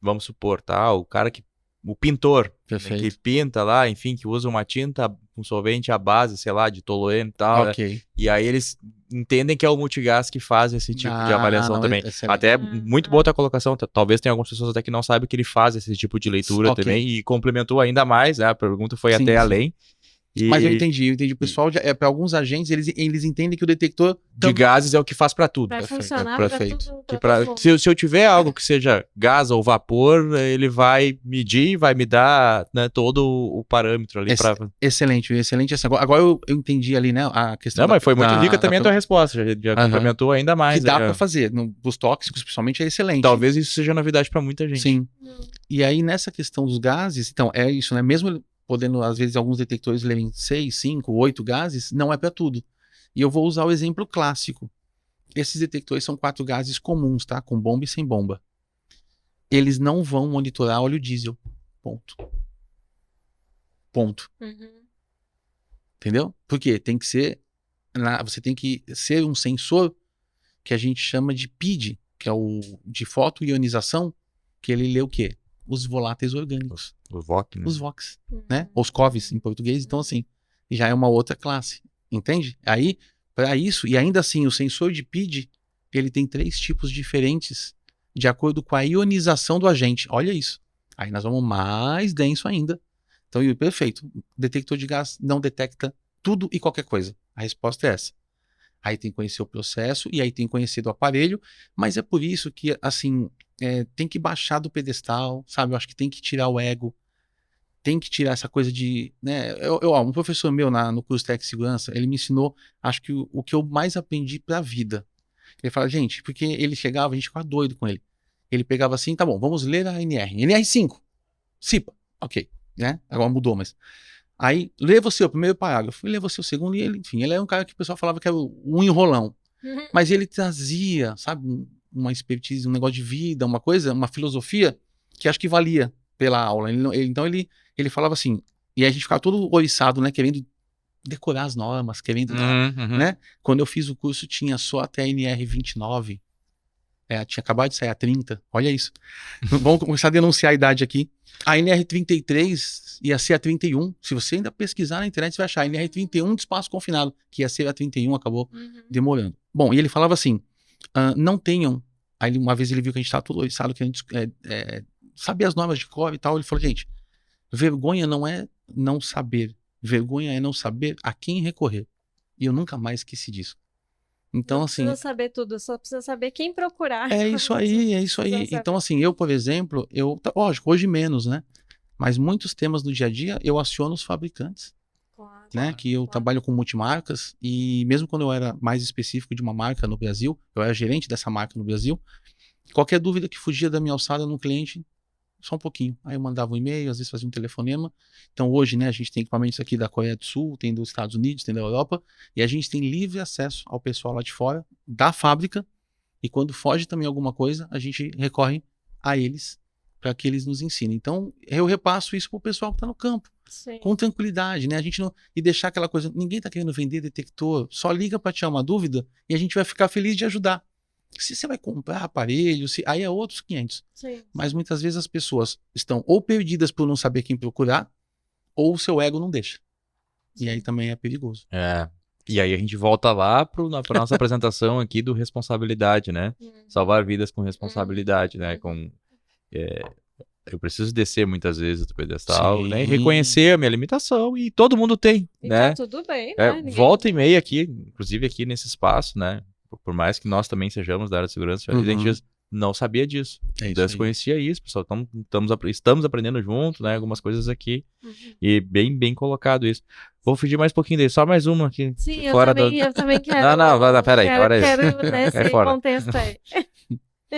Vamos supor, tá? O pintor, né,
Perfeito.
que pinta lá, enfim, que usa uma tinta, um solvente à base, sei lá, de tolueno e tal, né?
Ok.
E aí eles entendem que é o multigás que faz esse tipo de avaliação
não,
também.
excelente.
Até muito boa a tua colocação. Talvez tenha algumas pessoas até que não saibam que ele faz esse tipo de leitura
Ok.
também e complementou ainda mais, né? A pergunta foi
Sim,
até
sim.
além.
Mas eu entendi. O pessoal, para alguns agentes, eles entendem que o detector
De gases é o que faz para tudo.
Vai
Perfeito,
funcionar para
perfeito.
tudo.
Que
Pra todo mundo.
se eu tiver algo que seja gás ou vapor, ele vai medir, vai me dar, né, todo o parâmetro ali para.
Excelente. Assim, agora eu entendi ali, né, a questão.
Não, mas foi muito rica também a tua resposta. Já
Aham.
complementou ainda mais.
Que dá
aí, ó.
para fazer. Os tóxicos, principalmente, é excelente.
Talvez isso seja novidade para muita gente.
Sim. E aí, nessa questão dos gases, então, é isso, né? Mesmo podendo, às vezes, alguns detectores lerem 6, 5, 8 gases, não é para tudo. E eu vou usar o exemplo clássico. Esses detectores são 4 gases comuns, tá? Com bomba e sem bomba. Eles não vão monitorar óleo diesel. Ponto. Entendeu? Porque tem que ser. Você tem que ser um sensor que a gente chama de PID, que é o de fotoionização, que ele lê o quê? Os voláteis orgânicos.
Os VOC, né?
Os VOCs, né? Os COVs em português. Então, assim, já é uma outra classe. Entende? Aí, para isso, e ainda assim, o sensor de PID, ele tem 3 tipos diferentes de acordo com a ionização do agente. Olha isso. Aí nós vamos mais denso ainda. Então, perfeito. O detector de gás não detecta tudo e qualquer coisa. A resposta é essa. Aí tem que conhecer o processo e aí tem que conhecer do aparelho, mas é por isso que, assim, tem que baixar do pedestal, sabe? Eu acho que tem que tirar o ego, tem que tirar essa coisa de, né? Um professor meu no curso Técnico de Segurança, ele me ensinou, acho que o que eu mais aprendi pra vida. Ele fala, gente, porque ele chegava, a gente ficava doido com ele. Ele pegava assim, tá bom, vamos ler a NR. NR5, CIPA, ok, né? Agora mudou, mas... Aí, lê você o primeiro parágrafo, lê você o segundo, e ele, enfim, ele era um cara que o pessoal falava que era um enrolão. Mas ele trazia, sabe, uma expertise, um negócio de vida, uma coisa, uma filosofia que acho que valia pela aula. Então ele falava assim, e a gente ficava todo oriçado, né, querendo decorar as normas, querendo, né? Quando eu fiz o curso tinha só até a NR29, tinha acabado de sair a 30, olha isso. Vamos começar a denunciar a idade aqui. A NR33 ia ser a 31. Se você ainda pesquisar na internet, você vai achar a NR31 de espaço confinado, que ia ser a 31, acabou demorando. Bom, e ele falava assim, não tenham... Aí uma vez ele viu que a gente estava todo oriçado, querendo saber as normas de cor e tal. Ele falou, gente, vergonha não é não saber. Vergonha é não saber a quem recorrer. E eu nunca mais esqueci disso. Então,
Não
assim...
precisa saber tudo, só precisa saber quem procurar.
É isso aí. Então, assim, eu, por exemplo, lógico, hoje menos, né? Mas muitos temas do dia a dia eu aciono os fabricantes,
Claro,
né? Que eu trabalho com multimarcas e mesmo quando eu era mais específico de uma marca no Brasil, eu era gerente dessa marca no Brasil, qualquer dúvida que fugia da minha alçada no cliente, só um pouquinho. Aí eu mandava um e-mail, às vezes fazia um telefonema. Então hoje, né, a gente tem equipamentos aqui da Coreia do Sul, tem dos Estados Unidos, tem da Europa, e a gente tem livre acesso ao pessoal lá de fora, da fábrica, e quando foge também alguma coisa, a gente recorre a eles para que eles nos ensinem. Então eu repasso isso para o pessoal que está no campo, com tranquilidade, né? A gente não... E deixar aquela coisa, ninguém está querendo vender detector, só liga para tirar uma dúvida e a gente vai ficar feliz de ajudar. Se você vai comprar aparelho, aí é outros 500.
Sim.
Mas muitas vezes as pessoas estão ou perdidas por não saber quem procurar, ou o seu ego não deixa. E aí também é perigoso.
E aí a gente volta lá para nossa apresentação aqui do responsabilidade, né? Salvar vidas com responsabilidade, né? eu preciso descer muitas vezes do pedestal, né? E
Sim.
reconhecer a minha limitação, e todo mundo tem,
E
né?
tá tudo bem, né? Ninguém-
Volta e meia aqui, inclusive aqui nesse espaço, né? Por mais que nós também sejamos da área de segurança, a gente não sabia disso.
É isso aí.
Desconhecia isso, pessoal. Estamos aprendendo junto, né? Algumas coisas aqui.
Uhum.
E bem colocado isso. Vou fugir mais um pouquinho daí, só mais uma aqui.
Sim,
fora
eu também quero.
Não, peraí, agora é isso.
Quero nesse
Cai fora.
contexto aí.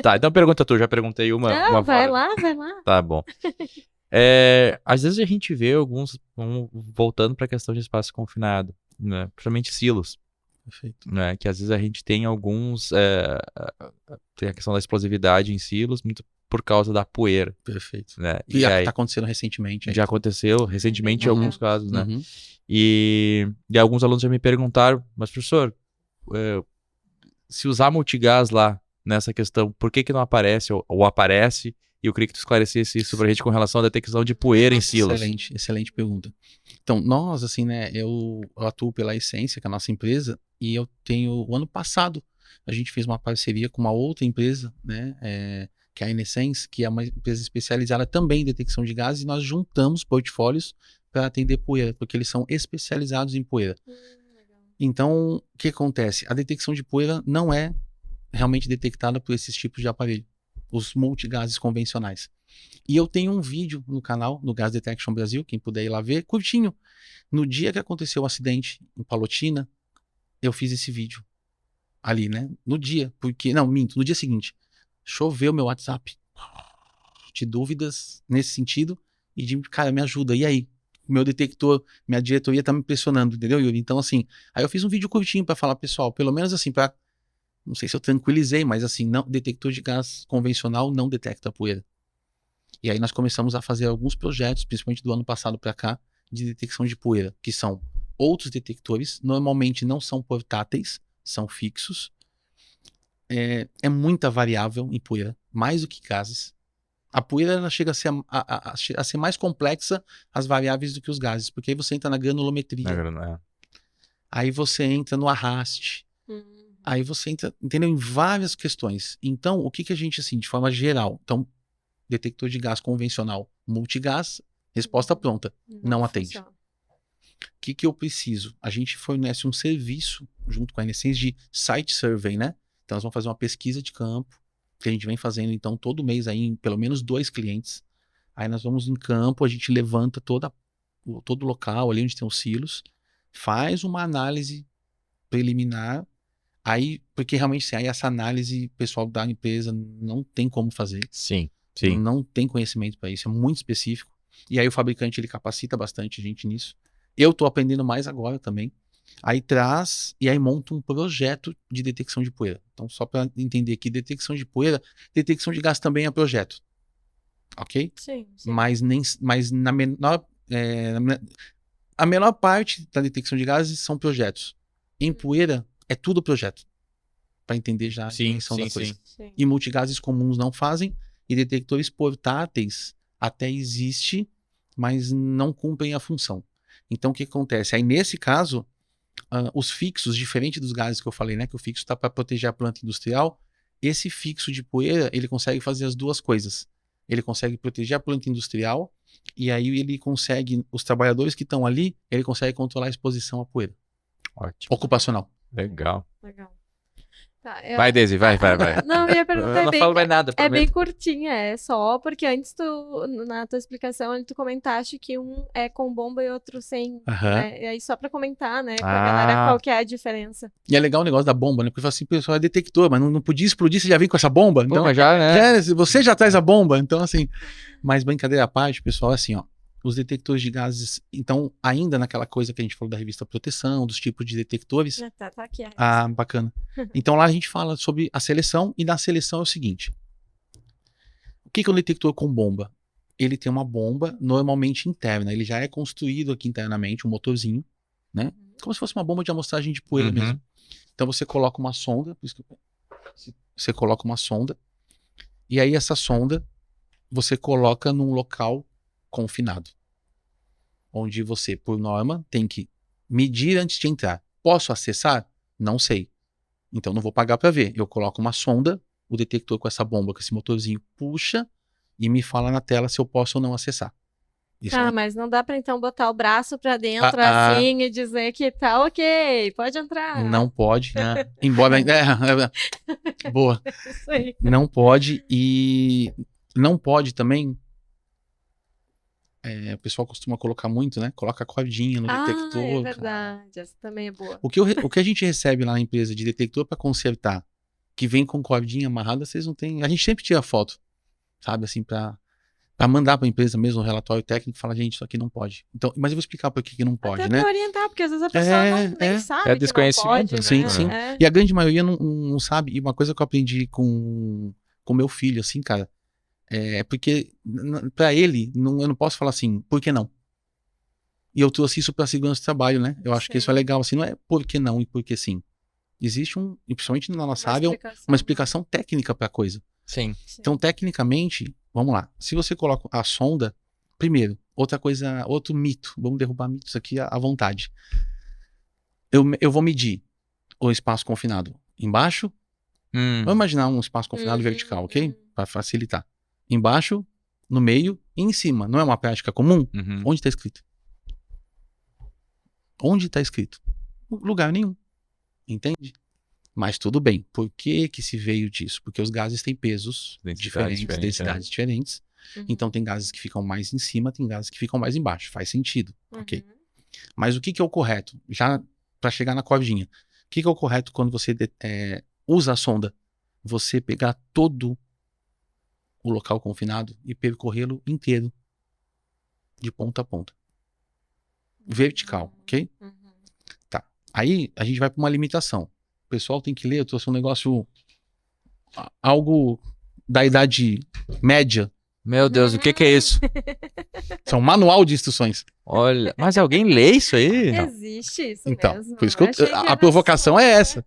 Tá, então pergunta tu, já perguntei uma
Vai
fora.
lá, vai lá.
Tá bom. Às vezes a gente vê alguns, voltando para a questão de espaço confinado, né? Principalmente silos,
Perfeito.
né? Que às vezes a gente tem alguns, tem a questão da explosividade em silos, muito por causa da poeira,
Perfeito.
né?
E
E aí,
tá acontecendo recentemente.
já aconteceu recentemente em
Uhum.
alguns casos, né?
Uhum.
E alguns alunos já me perguntaram, mas professor, se usar multigás lá nessa questão, por que não aparece ou aparece? E eu queria que tu esclarecesse isso pra gente com relação à detecção de poeira em silos.
Excelente pergunta. Então, nós, assim, né, eu atuo pela Essência, que é a nossa empresa, e eu tenho, o ano passado, a gente fez uma parceria com uma outra empresa, né, que é a Inessense, que é uma empresa especializada também em detecção de gases, e nós juntamos portfólios para atender poeira, porque eles são especializados em poeira.
Legal.
Então, o que acontece? A detecção de poeira não é realmente detectada por esses tipos de aparelho, os multigases convencionais. E eu tenho um vídeo no canal, no Gas Detection Brasil, quem puder ir lá ver, curtinho. No dia que aconteceu o acidente em Palotina, eu fiz esse vídeo ali, né? No dia, porque... Não, minto, no dia seguinte. Choveu meu WhatsApp de dúvidas nesse sentido e de, cara, me ajuda, e aí? Meu detector, minha diretoria tá me pressionando, entendeu, Yuri? Então, assim, aí eu fiz um vídeo curtinho para falar, pessoal, pelo menos assim, para... Não sei se eu tranquilizei, mas assim, não, detector de gás convencional não detecta poeira. E aí nós começamos a fazer alguns projetos, principalmente do ano passado para cá, de detecção de poeira, que são outros detectores, normalmente não são portáteis, são fixos. É muita variável em poeira, mais do que gases. A poeira ela chega a ser, a ser mais complexa as variáveis do que os gases, porque aí você entra na granulometria, aí você entra no arraste, aí você entra, entendeu, em várias questões. Então, o que a gente, assim, de forma geral, então, detector de gás convencional, multigás, resposta pronta, não atende.
funciona.
O que eu preciso? A gente fornece um serviço, junto com a Inessense, de site survey, né? Então, nós vamos fazer uma pesquisa de campo, que a gente vem fazendo, então, todo mês aí, em pelo menos 2 clientes. Aí nós vamos em campo, a gente levanta todo o local ali onde tem os silos, faz uma análise preliminar, aí, porque realmente, assim, aí essa análise, o pessoal da empresa não tem como fazer.
Sim.
Não tem conhecimento para isso, é muito específico. E aí o fabricante ele capacita bastante a gente nisso. Eu estou aprendendo mais agora também. Aí traz e aí monta um projeto de detecção de poeira. Então, só para entender que detecção de poeira, detecção de gás também é projeto. Ok?
Sim.
Mas na menor, a menor parte da detecção de gases são projetos. Em poeira, é tudo projeto. Para entender já a dimensão da coisa.
Sim.
E multigases comuns não fazem, e detectores portáteis até existe, mas não cumprem a função. Então, o que acontece? Aí, nesse caso, os fixos, diferente dos gases que eu falei, né, que o fixo está para proteger a planta industrial, esse fixo de poeira, ele consegue fazer as duas coisas. Ele consegue proteger a planta industrial, e aí ele consegue, os trabalhadores que estão ali, ele consegue controlar a exposição à poeira.
Ótimo.
Ocupacional.
Legal.
Tá,
Vai, Daisy, vai.
Não, minha pergunta
Eu não falo mais nada,
é bem
prometo.
curtinha, é só porque antes na tua explicação, tu comentaste que um é com bomba e outro sem, né? E aí só pra comentar, né, pra galera qual que é a diferença.
E é legal o negócio da bomba, né? Porque fala assim, pessoal, é detector, mas não podia explodir, você já vem com essa bomba?
Pô,
Então,
mas já, né?
você já traz a bomba, então assim, mas brincadeira à parte, pessoal, é assim, ó, os detectores de gases, então, ainda naquela coisa que a gente falou da revista Proteção, dos tipos de detectores.
Tá aqui.
Bacana. Então lá a gente fala sobre a seleção, e na seleção é o seguinte, o que é um detector com bomba? Ele tem uma bomba normalmente interna, ele já é construído aqui internamente, um motorzinho, né? Como se fosse uma bomba de amostragem de poeira mesmo. Então você coloca uma sonda, e aí essa sonda você coloca num local confinado, onde você, por norma, tem que medir antes de entrar. Posso acessar? Não sei. Então não vou pagar para ver. Eu coloco uma sonda, o detector com essa bomba, com esse motorzinho, puxa, e me fala na tela se eu posso ou não acessar. Isso
Ah, mas não dá pra então botar o braço pra dentro
Ah, ah.
assim e dizer que tá ok, pode entrar.
não pode, embora... boa.
Isso aí.
Não pode e não pode também... o pessoal costuma colocar muito, né? Coloca a cordinha no
Ah, é
detector.
verdade. Essa também é boa.
O que a gente recebe lá na empresa de detector para consertar, que vem com cordinha amarrada, vocês não têm. A gente sempre tira foto, sabe, assim, para mandar para a empresa mesmo um relatório técnico e falar, gente, isso aqui não pode. Então, mas eu vou explicar por que não pode,
Até
né?
pra orientar, porque às vezes a pessoa nem sabe
É
que
desconhecimento,
não pode,
Sim,
né?
sim.
É.
E a grande maioria não sabe. E uma coisa que eu aprendi com meu filho, assim, cara, porque para ele, eu não posso falar assim, por que não? E eu trouxe isso para segurança do trabalho, né? Eu acho que isso é
Sim.
legal, assim, não é por que não e por que sim. Existe e principalmente na nossa área, uma explicação técnica para a coisa.
Sim.
Sim.
Então, tecnicamente, vamos lá. Se você coloca a sonda, primeiro, outro mito, vamos derrubar mitos aqui à vontade. Eu vou medir o espaço confinado embaixo. Vamos imaginar um espaço confinado vertical, ok? Para facilitar. Embaixo, no meio e em cima. Não é uma prática comum?
Uhum.
Onde está escrito? Onde está escrito? Lugar nenhum. Entende? Mas tudo bem. Por que se veio disso? Porque os gases têm pesos diferentes, densidades diferentes.
Uhum.
Então tem gases que ficam mais em cima, tem gases que ficam mais embaixo. Faz sentido. Ok.
Uhum.
Mas o que é o correto? Já para chegar na cordinha. O que é o correto quando você usa a sonda? Você pegar todo o local confinado e percorrê-lo inteiro. De ponta a ponta. Vertical, ok?
Uhum.
Tá. Aí a gente vai para uma limitação. O pessoal tem que ler, eu trouxe um negócio, algo da idade média.
Meu Deus, o que é isso?
Isso é um manual de instruções.
Olha, mas alguém lê isso aí?
Existe isso
Então,
mesmo.
por isso que a provocação é essa.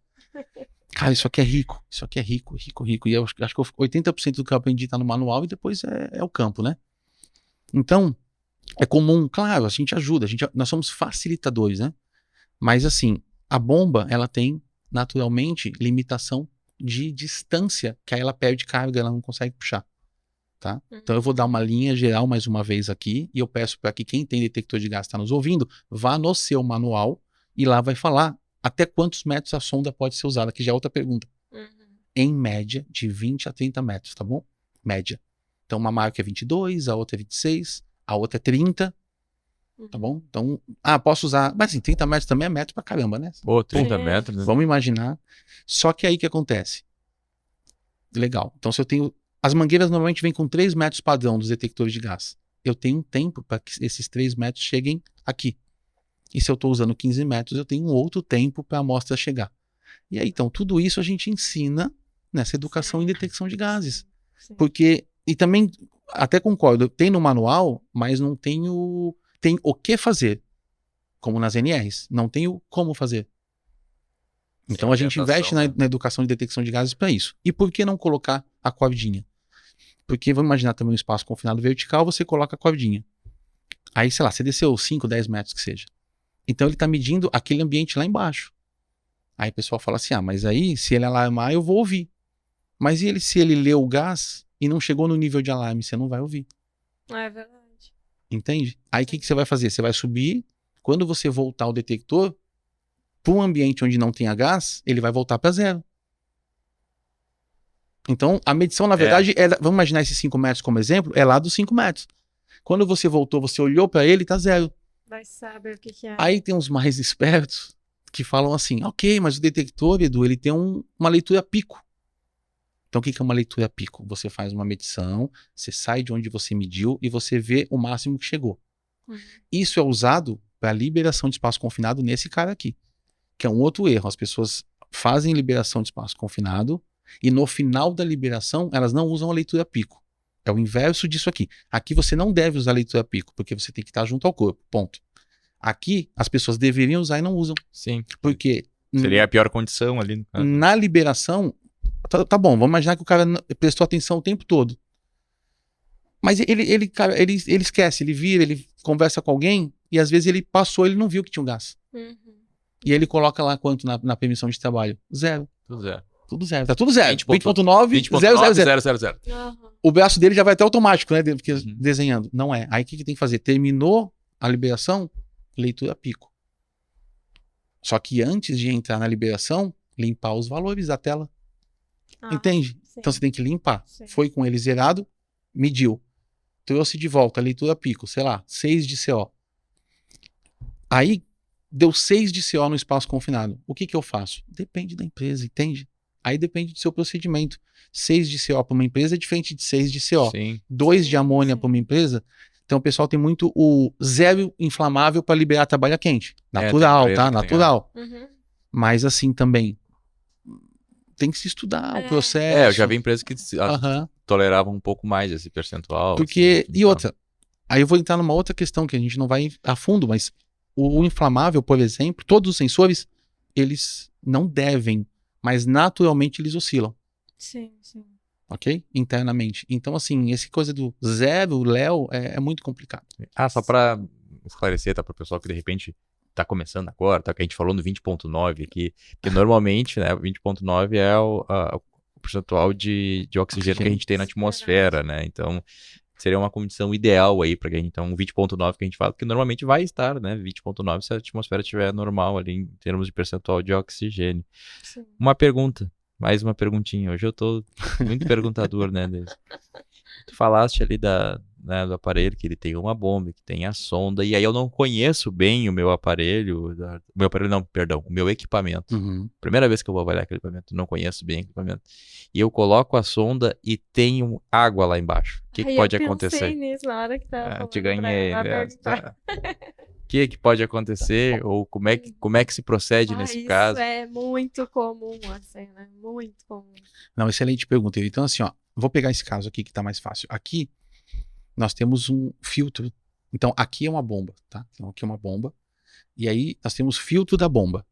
Cara, isso aqui é rico. Isso aqui é rico, rico, rico. E eu acho que 80% do que eu aprendi tá no manual e depois é o campo, né? Então, é comum, claro, a gente ajuda, nós somos facilitadores, né? Mas assim, a bomba, ela tem naturalmente limitação de distância, que aí ela perde carga, ela não consegue puxar, tá? Então eu vou dar uma linha geral mais uma vez aqui, e eu peço para que quem tem detector de gás está nos ouvindo, vá no seu manual e lá vai falar até quantos metros a sonda pode ser usada, que já é outra pergunta. Em média, de 20 a 30 metros, tá bom? Média. Então uma marca é 22, a outra é 26, a outra é 30, tá bom? Então, posso usar, mas assim, 30 metros também é metro pra caramba, né?
Pô, 30 metros. Né?
Vamos imaginar. Só que aí o que acontece? Legal. Então, se eu tenho... As mangueiras normalmente vêm com 3 metros padrão dos detectores de gás. Eu tenho um tempo para que esses 3 metros cheguem aqui. E se eu estou usando 15 metros, eu tenho um outro tempo para a amostra chegar. E aí, então, tudo isso a gente ensina nessa educação em detecção de gases.
Sim.
Porque, e também, até concordo, tem no manual, mas não tem o que fazer, como nas NRs. Não tem o como fazer. Então a gente investe na educação de detecção de gases para isso. E por que não colocar a cordinha? Porque vamos imaginar também um espaço confinado vertical, você coloca a cordinha. Aí, sei lá, você desceu 5, 10 metros que seja. Então ele está medindo aquele ambiente lá embaixo. Aí o pessoal fala assim, mas aí se ele alarmar eu vou ouvir. Mas se ele leu o gás e não chegou no nível de alarme, você não vai ouvir.
É verdade.
Entende? Aí o que você vai fazer? Você vai subir, quando você voltar o detector, para um ambiente onde não tenha gás, ele vai voltar para zero. Então, a medição, na verdade, vamos imaginar esses 5 metros como exemplo, é lá dos 5 metros. Quando você voltou, você olhou para ele, tá zero.
Vai saber o que é.
Aí tem uns mais espertos que falam assim, ok, mas o detector, Edu, ele tem uma leitura pico. Então, o que é uma leitura pico? Você faz uma medição, você sai de onde você mediu e você vê o máximo que chegou. Isso é usado para liberação de espaço confinado nesse cara aqui, que é um outro erro. As pessoas fazem liberação de espaço confinado e no final da liberação elas não usam a leitura pico. É o inverso disso aqui. Aqui você não deve usar a leitura pico, porque você tem que estar junto ao corpo, ponto. Aqui as pessoas deveriam usar e não usam.
Sim.
Porque
seria a pior condição ali.
Na liberação, tá bom, vamos imaginar que o cara prestou atenção o tempo todo. Mas ele esquece, ele vira, ele conversa com alguém e às vezes ele passou, ele não viu que tinha um gás. E ele coloca lá quanto na permissão de trabalho? Zero. Tudo zero. Tá tudo zero.
20.9,
20.9, 000.
000.
Aham.
O braço dele já vai até automático, né? Porque
Uhum.
desenhando. Não é. Aí o que tem que fazer? Terminou a liberação, leitura pico. Só que antes de entrar na liberação, limpar os valores da tela.
Ah,
Entende?
sim.
Então você tem que limpar.
Sim.
Foi com ele zerado, mediu. Trouxe de volta a leitura pico, sei lá, 6 de CO. Aí deu 6 de CO no espaço confinado. O que eu faço? Depende da empresa, entende? Aí depende do seu procedimento. 6 de CO para uma empresa é diferente de 6 de CO.
Sim.
2
Sim,
de amônia
sim.
para uma empresa. Então o pessoal tem muito o zero inflamável para liberar trabalho quente. Natural,
tem empresa
tá?
que tem,
Natural.
Uhum.
Mas assim também tem que se estudar o processo.
Eu já vi empresas que
Aham.
toleravam um pouco mais esse percentual.
Porque,
assim,
e outra, aí eu vou entrar numa outra questão que a gente não vai a fundo, mas o inflamável, por exemplo, todos os sensores, eles não devem, mas naturalmente eles oscilam,
Sim, sim.
ok? Internamente. Então, assim, essa coisa do zero, Léo, é muito complicado.
só pra esclarecer, tá, pro pessoal que de repente tá começando agora, tá, que a gente falou no 20.9 aqui, que normalmente, né, 20.9 é o percentual de oxigênio que a gente tem na atmosfera, né, então seria uma condição ideal aí pra gente, então 20.9 que a gente fala, que normalmente vai estar, né, 20.9 se a atmosfera estiver normal ali em termos de percentual de oxigênio.
Sim.
Uma pergunta, mais uma perguntinha, hoje eu tô muito perguntador, né, Tu falaste ali do aparelho, que ele tem uma bomba, que tem a sonda, e aí eu não conheço bem o meu aparelho, o meu aparelho não, perdão, o meu equipamento.
Uhum.
Primeira vez que eu vou avaliar aquele equipamento, não conheço bem o equipamento. E eu coloco a sonda e tenho água lá embaixo. O que pode
Eu
acontecer?
pensei nisso na hora que tava falando
Te ganhei.
pra
Né?
perguntar.
O que pode acontecer? Ou como é que se procede nesse
Isso
caso?
é muito comum, assim, né? Muito comum.
Não, excelente pergunta. Então, assim, ó, vou pegar esse caso aqui que tá mais fácil. Aqui, nós temos um filtro. Então, aqui é uma bomba, tá? Então, aqui é uma bomba. E aí, nós temos filtro da bomba.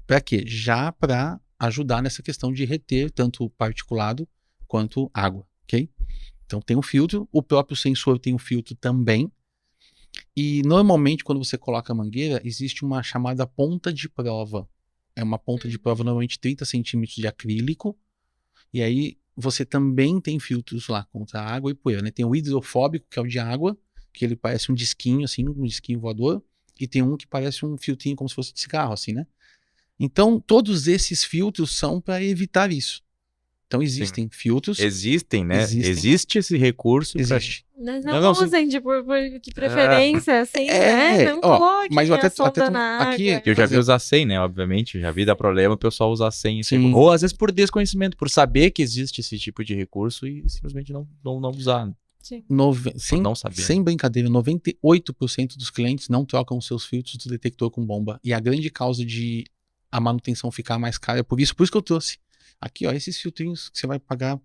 Para quê? Já para ajudar nessa questão de reter tanto particulado quanto água, ok? Então, tem um filtro. O próprio sensor tem um filtro também. E, normalmente, quando você coloca a mangueira, existe uma chamada ponta de prova. É uma ponta de prova, normalmente 30 centímetros de acrílico. E aí, você também tem filtros lá contra água e poeira, né? Tem o hidrofóbico, que é o de água, que ele parece um disquinho, assim, um disquinho voador. E tem um que parece um filtrinho como se fosse de cigarro, assim, né? Então, todos esses filtros são para evitar isso. Então, existem filtros.
Existem, né?
Existem.
Existe esse recurso.
Existe.
Mas
Não,
não
sim.
usem de preferência, assim, né? Não coloquem
mas eu
a sonda
até
na
aqui,
água.
Eu já vi
Por exemplo,
usar 100, né? Obviamente, já vi dar problema o pessoal usar 100.
Sim.
Ou às vezes por desconhecimento, por saber que existe esse tipo de recurso e simplesmente não usar.
Sim.
não saber.
Sem brincadeira, 98% dos clientes não trocam os seus filtros do detector com bomba. E a grande causa de a manutenção ficar mais cara é por isso que eu trouxe. Aqui, ó, esses filtrinhos que você vai pagar,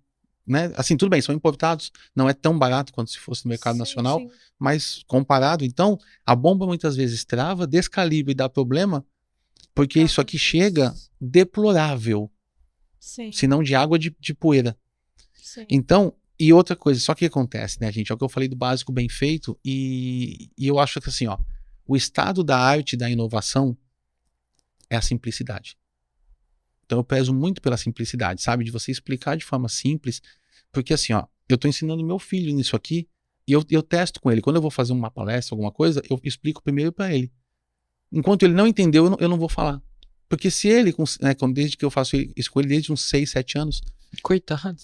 né? Assim, tudo bem, são importados, não é tão barato quanto se fosse no mercado nacional,
Sim.
mas comparado, então, a bomba muitas vezes trava, descalibra e dá problema, porque isso aqui chega deplorável,
Sim.
se não de água, de poeira.
Sim.
Então, e outra coisa, só que acontece, né, gente? É o que eu falei do básico bem feito, e eu acho que assim, ó, o estado da arte da inovação é a simplicidade. Então eu prezo muito pela simplicidade, sabe? De você explicar de forma simples, porque assim, ó, eu tô ensinando meu filho nisso aqui, e eu testo com ele. Quando eu vou fazer uma palestra, alguma coisa, eu explico primeiro para ele. Enquanto ele não entendeu, eu não vou falar. Porque se ele, né, desde que eu faço isso com ele desde uns 6, 7 anos.
Coitado.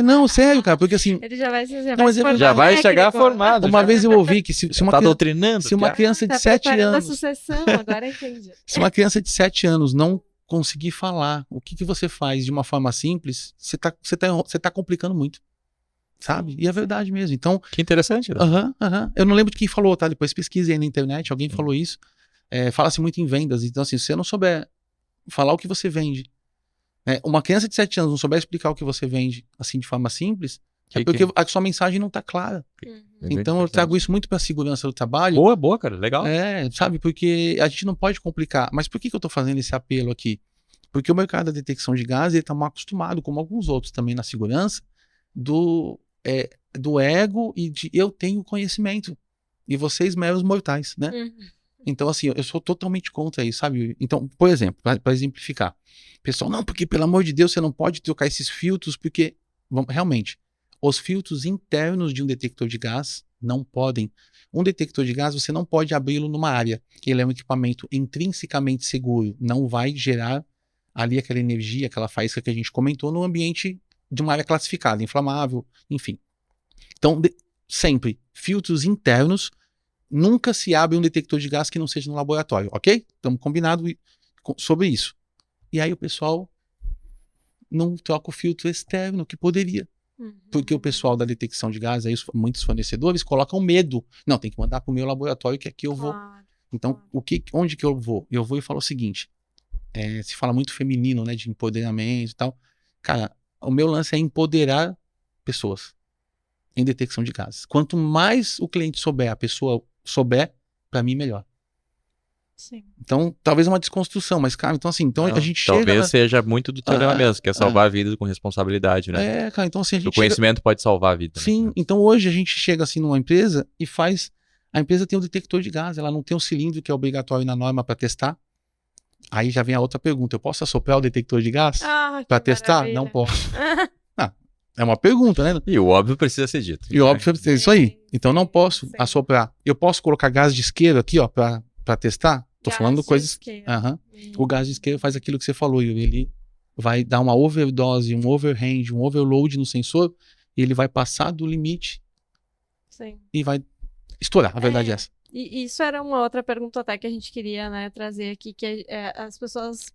Não, sério, cara, porque assim.
Ele já vai,
Já vai chegar formado.
Uma vez eu ouvi que se uma
Tá
criança,
doutrinando.
se uma criança de
tá
7
preparando
anos.
a sucessão, agora entendi.
Se uma criança de 7 anos não conseguir falar o que você faz de uma forma simples, você tá complicando muito. Sabe? E é verdade mesmo. Então.
Que interessante, né?
Eu não lembro de quem falou, tá? Depois pesquisei aí na internet, alguém falou isso. Fala-se muito em vendas. Então, assim, se você não souber falar o que você vende, né? Uma criança de 7 anos não souber explicar o que você vende, assim, de forma simples, é porque a sua mensagem não tá clara. Então, eu trago isso muito para a segurança do trabalho.
Boa, cara. Legal.
Sabe? Porque a gente não pode complicar. Mas por que eu tô fazendo esse apelo aqui? Porque o mercado da detecção de gases, ele tá mal acostumado, como alguns outros também na segurança, do ego e de eu tenho conhecimento. E vocês meros mortais, né? Então, assim, eu sou totalmente contra isso, sabe? Então, por exemplo, para exemplificar. Pessoal, não, porque pelo amor de Deus você não pode trocar esses filtros, porque, realmente, os filtros internos de um detector de gás não podem. Um detector de gás, você não pode abri-lo numa área. Ele é um equipamento intrinsecamente seguro. Não vai gerar ali aquela energia, aquela faísca que a gente comentou no ambiente de uma área classificada, inflamável, enfim. Então, sempre, filtros internos, nunca se abre um detector de gás que não seja no laboratório, ok? Estamos combinados sobre isso. E aí o pessoal não troca o filtro externo, que poderia. Porque o pessoal da detecção de gás, aí muitos fornecedores colocam medo. Não, tem que mandar para o meu laboratório que aqui eu vou. Então, onde que eu vou? Eu vou e falo o seguinte, se fala muito feminino, né, de empoderamento e tal. Cara, o meu lance é empoderar pessoas em detecção de gases. Quanto mais o cliente souber, a pessoa souber, para mim melhor.
Sim.
Então, talvez uma desconstrução, mas, cara, então assim, então a gente chega...
Talvez seja muito do teu mesmo, que é salvar a vida com responsabilidade, né?
Cara, então assim, a gente
o conhecimento pode salvar a vida.
Sim,
né?
Então hoje a gente chega assim numa empresa e faz... A empresa tem um detector de gás, ela não tem um cilindro que é obrigatório na norma para testar. Aí já vem a outra pergunta, eu posso assoprar o detector de gás para testar?
Maravilha.
Não posso. É uma pergunta, né?
E o óbvio precisa ser dito.
E o óbvio precisa ser isso aí. Então não posso assoprar. Eu posso colocar gás de isqueiro aqui, ó, para testar? Tô falando coisas... O gás de isqueiro faz aquilo que você falou, ele vai dar uma overdose, um overhand, um overload no sensor, e ele vai passar do limite.
Sim.
E vai estourar, a verdade é essa.
E isso era uma outra pergunta até que a gente queria, né, trazer aqui, que as pessoas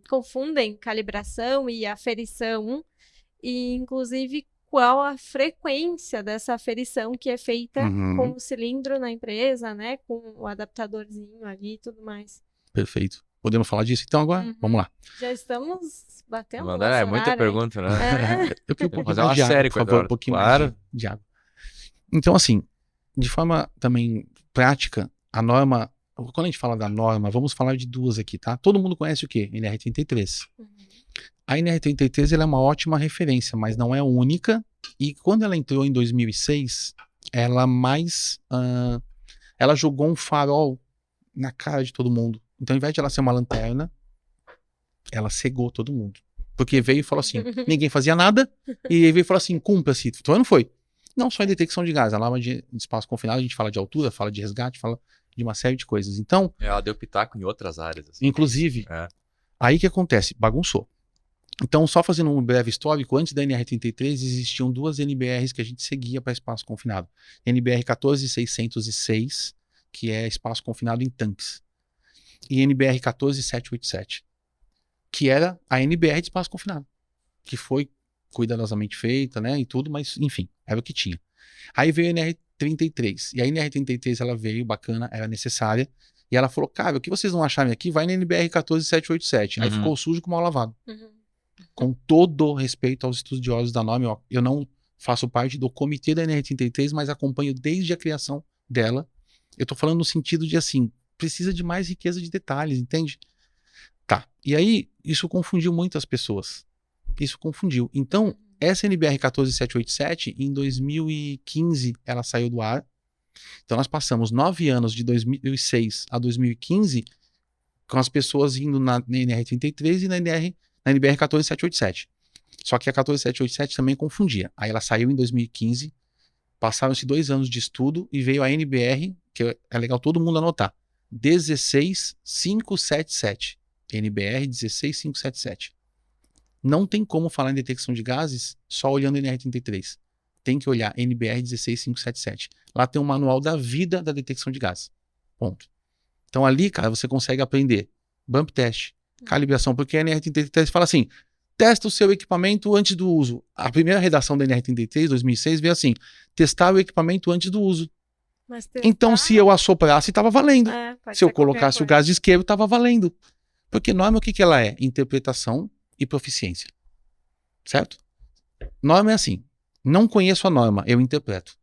confundem calibração e aferição, e inclusive qual a frequência dessa aferição que é feita com o cilindro na empresa, né, com o adaptadorzinho ali e tudo mais.
Perfeito. Podemos falar disso então agora? Vamos lá.
Já estamos batendo
muita pergunta, né?
Eu queria
fazer uma série,
por favor, um pouquinho mais de água. Então, assim, de forma também prática, a norma, quando a gente fala da norma, vamos falar de duas aqui, tá? Todo mundo conhece o quê? NR33. A NR33 ela é uma ótima referência, mas não é única. E quando ela entrou em 2006, ela ela jogou um farol na cara de todo mundo. Então, ao invés de ela ser uma lanterna, ela cegou todo mundo. Porque veio e falou assim, ninguém fazia nada, e veio e falou assim, cumpra-se. Então, não foi. Não só em detecção de gás, a alarma de espaço confinado, a gente fala de altura, fala de resgate, fala de uma série de coisas. Então...
Ela deu pitaco em outras áreas. Assim.
Inclusive, aí que acontece? Bagunçou. Então, só fazendo um breve histórico, antes da NR33 existiam duas NBRs que a gente seguia para espaço confinado. NBR 14606, que é espaço confinado em tanques. E NBR 14787, que era a NBR de espaço confinado, que foi cuidadosamente feita, né, e tudo, mas enfim, era o que tinha. Aí veio a NR33, e a NR33 ela veio, bacana, era necessária, e ela falou, cara, o que vocês não acharem aqui, vai na NBR 14787. Aí ficou sujo com mal lavado. Com todo respeito aos estudiosos da norma, ó, eu não faço parte do comitê da NR33, mas acompanho desde a criação dela. Eu tô falando no sentido de, assim, precisa de mais riqueza de detalhes, entende? Tá, e aí isso confundiu muitas pessoas. Isso confundiu. Então, essa NBR 14787, em 2015, ela saiu do ar. Então, nós passamos 9 anos, de 2006 a 2015, com as pessoas indo na NR33 e na NBR 14787. Só que a 14787 também confundia. Aí ela saiu em 2015, passaram-se 2 anos de estudo e veio a NBR, que é legal todo mundo anotar, 16577. NBR 16577. Não tem como falar em detecção de gases só olhando NR33. Tem que olhar NBR 16577. Lá tem um manual da vida da detecção de gases. Ponto. Então ali, cara, você consegue aprender bump test, calibração, porque a NR33 fala assim, testa o seu equipamento antes do uso. A primeira redação da NR33, 2006, veio assim, testar o equipamento antes do uso. Então, se eu assoprasse, estava valendo. Se eu colocasse o gás de isqueiro, estava valendo. Porque norma, o que ela é? Interpretação e proficiência. Certo? Norma é assim, não conheço a norma, eu interpreto.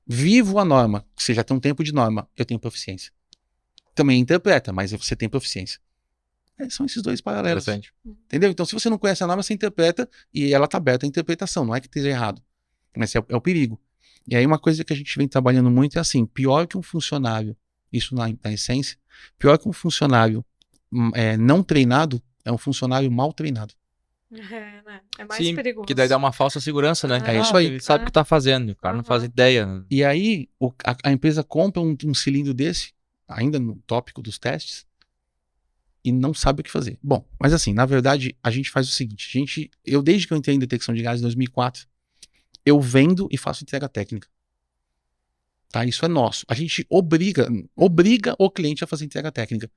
Vivo a norma, você já tem um tempo de norma, eu tenho proficiência. Também interpreta, mas você tem proficiência. São esses dois paralelos. Entendeu? Então, se você não conhece a norma, você interpreta e ela está aberta à interpretação. Não é que esteja errado, mas é o perigo. E aí uma coisa que a gente vem trabalhando muito é assim, pior que um funcionário isso na essência. Pior que um funcionário não treinado é um funcionário mal treinado.
É, né? É mais
Sim,
perigoso.
que daí dá uma falsa segurança, né?
É isso aí.
Ele sabe o que tá fazendo, o cara não faz ideia. Né?
E aí, a empresa compra um cilindro desse, ainda no tópico dos testes, e não sabe o que fazer. Bom, mas assim, na verdade, a gente faz o seguinte, eu desde que eu entrei em detecção de gases em 2004, eu vendo e faço entrega técnica. Tá? Isso é nosso. A gente obriga o cliente a fazer entrega técnica.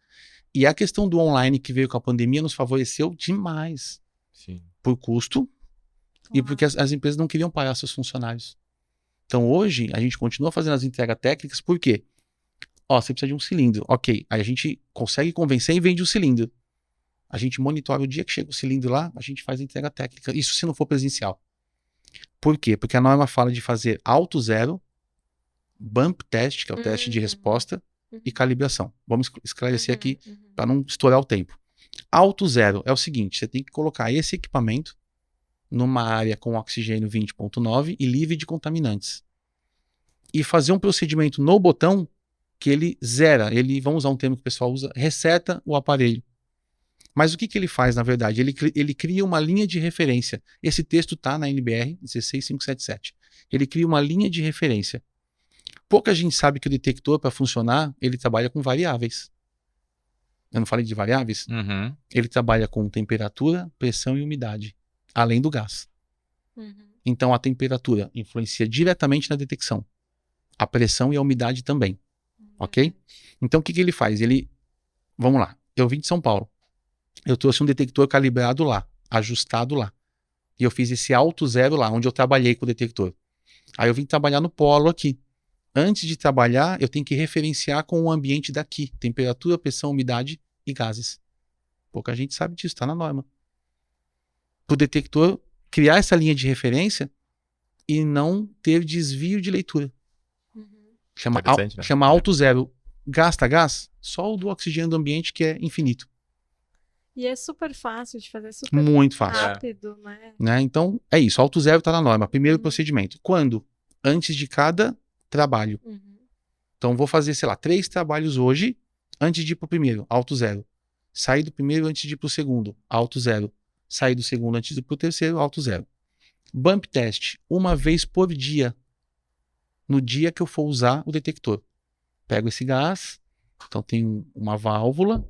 E a questão do online que veio com a pandemia nos favoreceu demais.
Sim.
Por custo e porque as empresas não queriam pagar seus funcionários. Então hoje a gente continua fazendo as entregas técnicas, por quê? Ó, você precisa de um cilindro. Ok, aí a gente consegue convencer e vende o cilindro. A gente monitora o dia que chega o cilindro lá, a gente faz a entrega técnica. Isso se não for presencial. Por quê? Porque a norma fala de fazer alto zero, bump test, que é o teste de resposta, e calibração. Vamos esclarecer aqui para não estourar o tempo. Alto zero é o seguinte, você tem que colocar esse equipamento numa área com oxigênio 20.9 e livre de contaminantes. E fazer um procedimento no botão que ele zera, vamos usar um termo que o pessoal usa, reseta o aparelho. Mas o que ele faz, na verdade? Ele cria uma linha de referência. Esse texto está na NBR 16577. Ele cria uma linha de referência. Pouca gente sabe que o detector, para funcionar, ele trabalha com variáveis. Eu não falei de variáveis?
Uhum.
Ele trabalha com temperatura, pressão e umidade, além do gás. Então a temperatura influencia diretamente na detecção. A pressão e a umidade também. Ok? Então o que ele faz? Vamos lá, eu vim de São Paulo. Eu trouxe um detector calibrado lá, ajustado lá. E eu fiz esse alto zero lá, onde eu trabalhei com o detector. Aí eu vim trabalhar no polo aqui. Antes de trabalhar, eu tenho que referenciar com o ambiente daqui. Temperatura, pressão, umidade e gases. Pouca gente sabe disso, está na norma. Para o detector criar essa linha de referência e não ter desvio de leitura. Chama alto zero. Gasta gás? Só o do oxigênio do ambiente, que é infinito.
E é super fácil de fazer, super
muito fácil.
rápido,
né? Então, é isso. Alto zero está na norma. Primeiro procedimento. Quando? Antes de cada trabalho. Então, vou fazer, sei lá, 3 trabalhos hoje, antes de ir para o primeiro, alto zero. Sair do primeiro antes de ir para o segundo, alto zero. Sair do segundo antes de ir para o terceiro, alto zero. Bump test, uma vez por dia. No dia que eu for usar o detector. Pego esse gás, então tem uma válvula,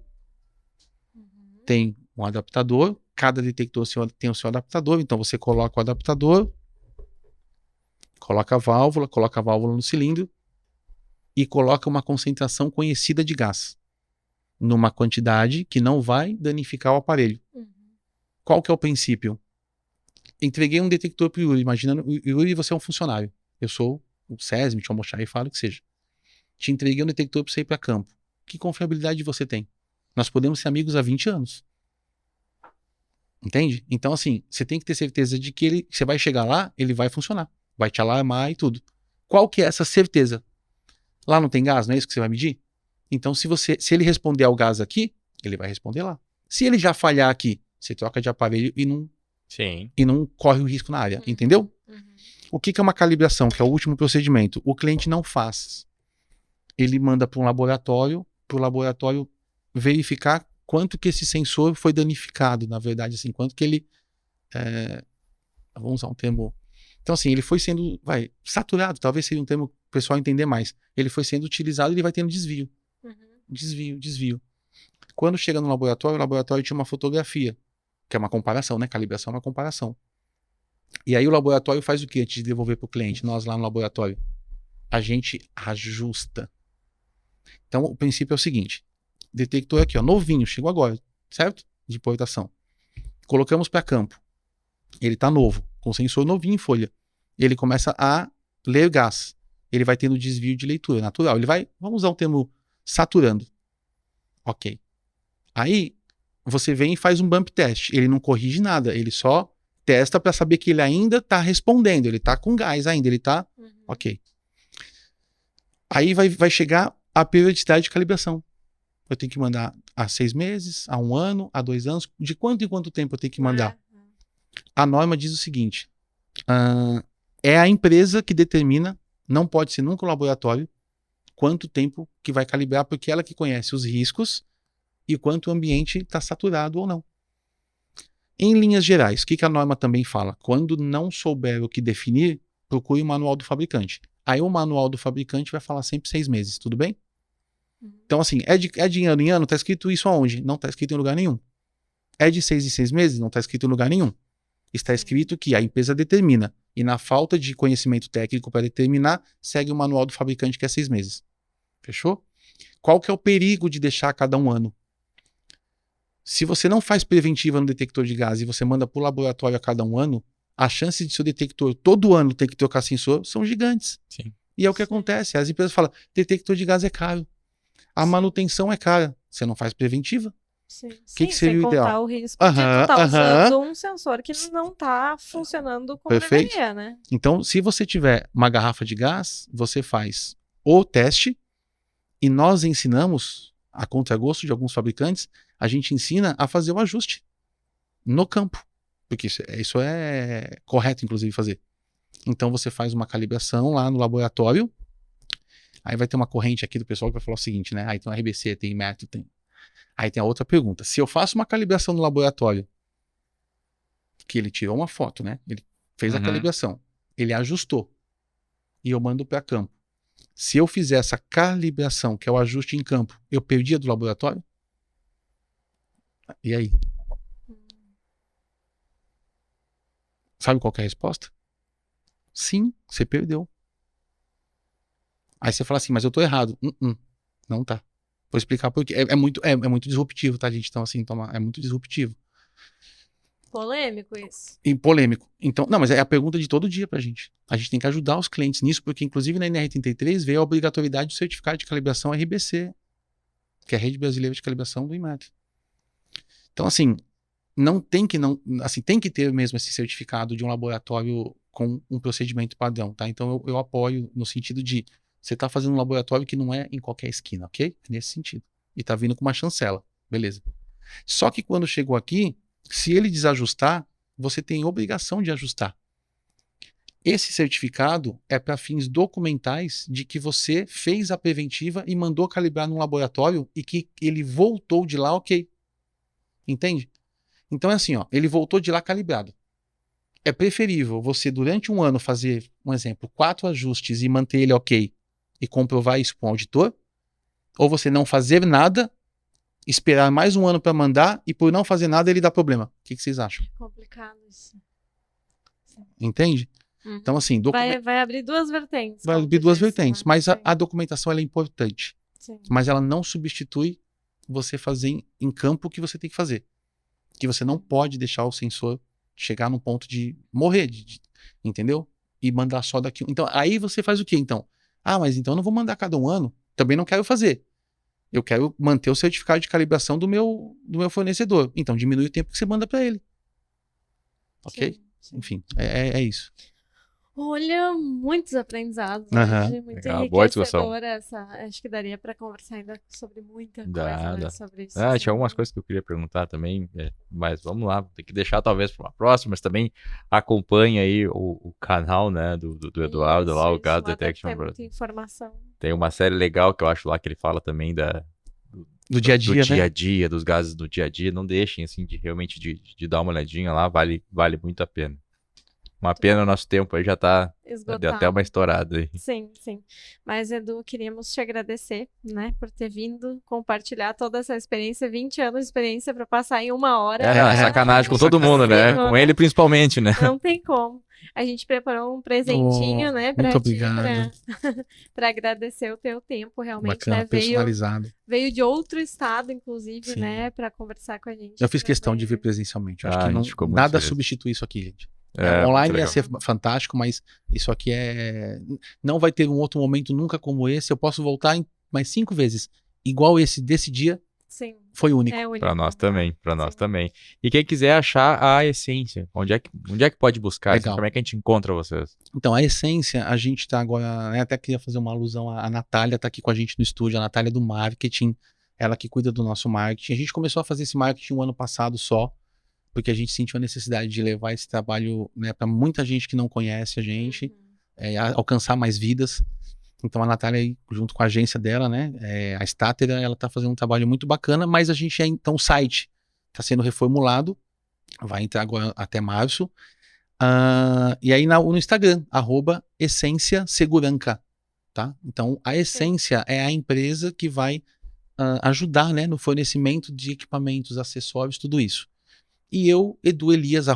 tem um adaptador, cada detector tem o seu adaptador, então você coloca o adaptador, coloca a válvula no cilindro e coloca uma concentração conhecida de gás, numa quantidade que não vai danificar o aparelho. Qual que é o princípio? Entreguei um detector para o Yuri, imaginando, Yuri, você é um funcionário, eu sou o SESMIT, o Almoxarifado, e falo o que seja. Te entreguei um detector para você ir para campo. Que confiabilidade você tem? Nós podemos ser amigos há 20 anos. Entende? Então, assim, você tem que ter certeza de que você vai chegar lá, ele vai funcionar. Vai te alarmar e tudo. Qual que é essa certeza? Lá não tem gás, não é isso que você vai medir? Então, se ele responder ao gás aqui, ele vai responder lá. Se ele já falhar aqui, você troca de aparelho e não corre o risco na área. Entendeu? O que é uma calibração, que é o último procedimento? O cliente não faz. Ele manda para o laboratório verificar quanto que esse sensor foi danificado, na verdade, assim, quanto que ele... vamos usar um termo... Então, assim, ele foi sendo, saturado, talvez seja um termo para o pessoal entender mais. Ele foi sendo utilizado e ele vai tendo desvio. Desvio. Quando chega no laboratório, o laboratório tinha uma fotografia, que é uma comparação, né? Calibração é uma comparação. E aí o laboratório faz o quê antes de devolver para o cliente? Nós lá no laboratório, a gente ajusta. Então, o princípio é o seguinte. Detector aqui, ó, novinho, chegou agora, certo? De importação. Colocamos para campo. Ele está novo, com sensor novinho em folha. Ele começa a ler gás. Ele vai tendo desvio de leitura natural. Ele vai, vamos usar o termo saturando. Ok. Aí, você vem e faz um bump test. Ele não corrige nada, ele só testa para saber que ele ainda está respondendo. Ele está com gás ainda, ele está... Ok. Aí vai chegar a periodicidade de calibração. Eu tenho que mandar há 6 meses, há 1 ano, há 2 anos. De quanto em quanto tempo eu tenho que mandar? A norma diz o seguinte. É a empresa que determina, não pode ser nunca o laboratório, quanto tempo que vai calibrar, porque ela que conhece os riscos e o quanto o ambiente está saturado ou não. Em linhas gerais, o que a norma também fala? Quando não souber o que definir, procure o manual do fabricante. Aí o manual do fabricante vai falar sempre 6 meses, tudo bem? Então assim, é de ano em ano? Está escrito isso aonde? Não está escrito em lugar nenhum. É de 6 em 6 meses? Não está escrito em lugar nenhum. Está escrito que a empresa determina. E na falta de conhecimento técnico para determinar, segue o manual do fabricante, que é 6 meses. Fechou? Qual que é o perigo de deixar a cada 1 ano? Se você não faz preventiva no detector de gás e você manda para o laboratório a cada 1 ano, a chance de seu detector todo ano ter que trocar sensor são gigantes.
Sim.
E é o que acontece. As empresas falam, detector de gás é caro. A manutenção é cara. Você não faz preventiva.
Sim,
que seria
sem
o ideal?
contar o risco de tu estar usando um sensor que não está funcionando como
Perfeito.
deveria, né?
Então, se você tiver uma garrafa de gás, você faz o teste e nós ensinamos, a contragosto de alguns fabricantes, a gente ensina a fazer o ajuste no campo. Porque isso é correto, inclusive, fazer. Então, você faz uma calibração lá no laboratório. Aí vai ter uma corrente aqui do pessoal que vai falar o seguinte, né? Aí tem um RBC, tem método, tem... Aí tem a outra pergunta. Se eu faço uma calibração no laboratório, que ele tirou uma foto, né? Ele fez a calibração, ele ajustou e eu mando para campo. Se eu fizer essa calibração, que é o ajuste em campo, eu perdi a do laboratório? E aí? Sabe qual que é a resposta? Sim, você perdeu. Aí você fala assim, mas eu tô errado. Não tá. Vou explicar por quê. É muito disruptivo, tá, gente? Então, assim, é muito disruptivo.
Polêmico isso.
E polêmico. Então, não, mas é a pergunta de todo dia pra gente. A gente tem que ajudar os clientes nisso, porque inclusive na NR33 veio a obrigatoriedade do certificado de calibração RBC, que é a Rede Brasileira de Calibração do Inmetro. Então, assim, tem que ter mesmo esse certificado de um laboratório com um procedimento padrão, tá? Então, eu apoio no sentido de você tá fazendo um laboratório que não é em qualquer esquina, ok? Nesse sentido. E tá vindo com uma chancela, beleza. Só que quando chegou aqui, se ele desajustar, você tem obrigação de ajustar. Esse certificado é para fins documentais de que você fez a preventiva e mandou calibrar no laboratório e que ele voltou de lá ok. Entende? Então é assim, ó, ele voltou de lá calibrado. É preferível você, durante 1 ano, fazer, um exemplo, 4 ajustes e manter ele ok e comprovar isso para um auditor, ou você não fazer nada, esperar mais 1 ano para mandar e por não fazer nada ele dá problema. O que vocês acham?
É complicado isso. Sim.
Entende? Então, assim...
Vai abrir 2 vertentes.
Vai abrir 2 vertentes, mas a documentação ela é importante.
Sim.
Mas ela não substitui você fazer em campo o que você tem que fazer. Que você não pode deixar o sensor chegar num ponto de morrer, entendeu? E mandar só daqui. Então, aí você faz o quê, então? Ah, mas então eu não vou mandar cada 1 ano. Também não quero fazer. Eu quero manter o certificado de calibração do meu fornecedor. Então, diminui o tempo que você manda para ele. Ok?
Sim, sim.
Enfim, é isso.
Olha, muitos aprendizados hoje, muito
Legal, boa discussão.
Acho que daria para conversar ainda sobre muita
Dá.
coisa, né, sobre isso.
Tinha algumas coisas que eu queria perguntar também, mas vamos lá, tem que deixar talvez para uma próxima, mas também acompanha aí o canal, né, do Eduardo lá, o Gas Detection.
Tem muita informação.
Tem uma série legal que eu acho lá que ele fala também
do dia a dia,
do dia a dia, dos gases do dia a dia. Não deixem, assim, realmente de dar uma olhadinha lá, vale muito a pena. Uma pena o nosso tempo aí já tá...
Esgotado.
Deu até uma estourada aí.
Sim. Mas, Edu, queríamos te agradecer, né, por ter vindo compartilhar toda essa experiência, 20 anos de experiência para passar em 1 hora.
É sacanagem com todo mundo, né? Com ele principalmente, né?
Não tem como. A gente preparou um presentinho, né, pra
muito
ti,
obrigado.
pra agradecer o teu tempo, realmente,
Bacana,
né?
personalizado.
Veio de outro estado, inclusive,
Sim.
né, pra conversar com a gente.
Eu fiz questão de vir presencialmente. Eu acho que nada substitui isso aqui, gente. Online ia ser fantástico, mas isso aqui não vai ter um outro momento nunca como esse. Eu posso voltar mais 5 vezes. Igual esse desse dia.
Sim.
Foi único.
É único.
Para nós também, também. E quem quiser achar a Essência, onde é que pode buscar? Assim, como é que a gente encontra vocês?
Então, a Essência, a gente está agora, né, até queria fazer uma alusão, a Natália está aqui com a gente no estúdio, a Natália do marketing, ela que cuida do nosso marketing. A gente começou a fazer esse marketing um ano passado só, porque a gente sentiu a necessidade de levar esse trabalho, né, para muita gente que não conhece a gente, alcançar mais vidas. Então a Natália aí, junto com a agência dela, né, a Statera, ela tá fazendo um trabalho muito bacana, mas a gente então o site está sendo reformulado, vai entrar agora até março. E aí no Instagram, @Essência Segurança, tá? Então a Essência é a empresa que vai ajudar, né, no fornecimento de equipamentos, acessórios, tudo isso. E eu, @eduelias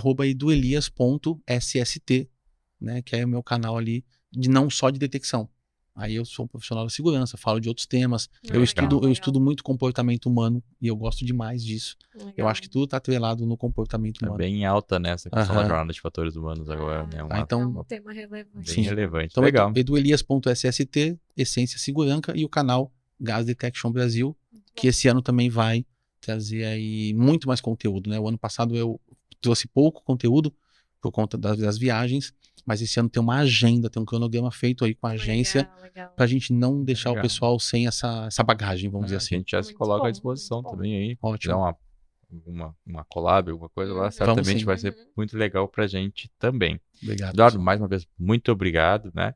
.sst, né, que é o meu canal ali, não só de detecção. Aí eu sou um profissional da segurança, falo de outros temas. Eu estudo muito comportamento humano e eu gosto demais disso.
Legal.
Eu acho que tudo está atrelado no comportamento
Tá
humano.
bem alta nessa questão da jornada de fatores humanos agora, né?
Então,
um tema relevante.
Bem relevante.
Então,
Legal.
eduelias.sst, Essência Segurança, e o canal Gas Detection Brasil, que esse ano também vai trazer aí muito mais conteúdo, né? O ano passado eu trouxe pouco conteúdo por conta das viagens, mas esse ano tem uma agenda, tem um cronograma feito aí com a agência, pra gente não deixar o pessoal sem essa bagagem, vamos dizer assim.
A gente já se coloca à disposição também aí.
Ótimo.
Dar uma collab, alguma coisa lá, certamente vai ser muito legal pra gente também.
Obrigado.
Eduardo, mais uma vez, muito obrigado, né?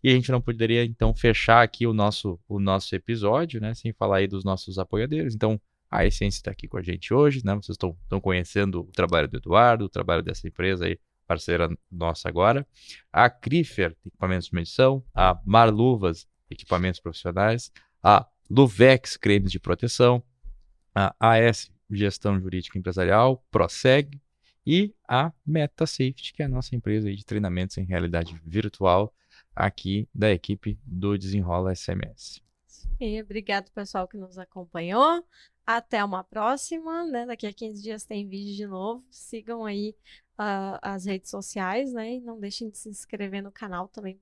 E a gente não poderia, então, fechar aqui o nosso episódio, né? Sem falar aí dos nossos apoiadores. Então, a Essência está aqui com a gente hoje, né? Vocês estão conhecendo o trabalho do Eduardo, o trabalho dessa empresa aí, parceira nossa agora. A Crifer, equipamentos de medição. A Marluvas, equipamentos profissionais. A Luvex, cremes de proteção. A AS, gestão jurídica empresarial. Proseg. E a MetaSafety, que é a nossa empresa aí de treinamentos em realidade virtual aqui da equipe do Desenrola SMS.
E obrigado, pessoal, que nos acompanhou. Até uma próxima, né? Daqui a 15 dias tem vídeo de novo. Sigam aí as redes sociais, né? E não deixem de se inscrever no canal também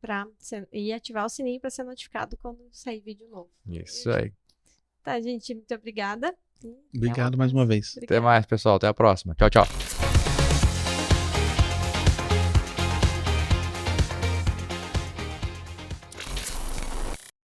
e ativar o sininho para ser notificado quando sair vídeo novo.
Isso aí.
Tá, gente? Muito obrigada.
Obrigado mais uma vez.
Até mais, pessoal. Até a próxima. Tchau, tchau.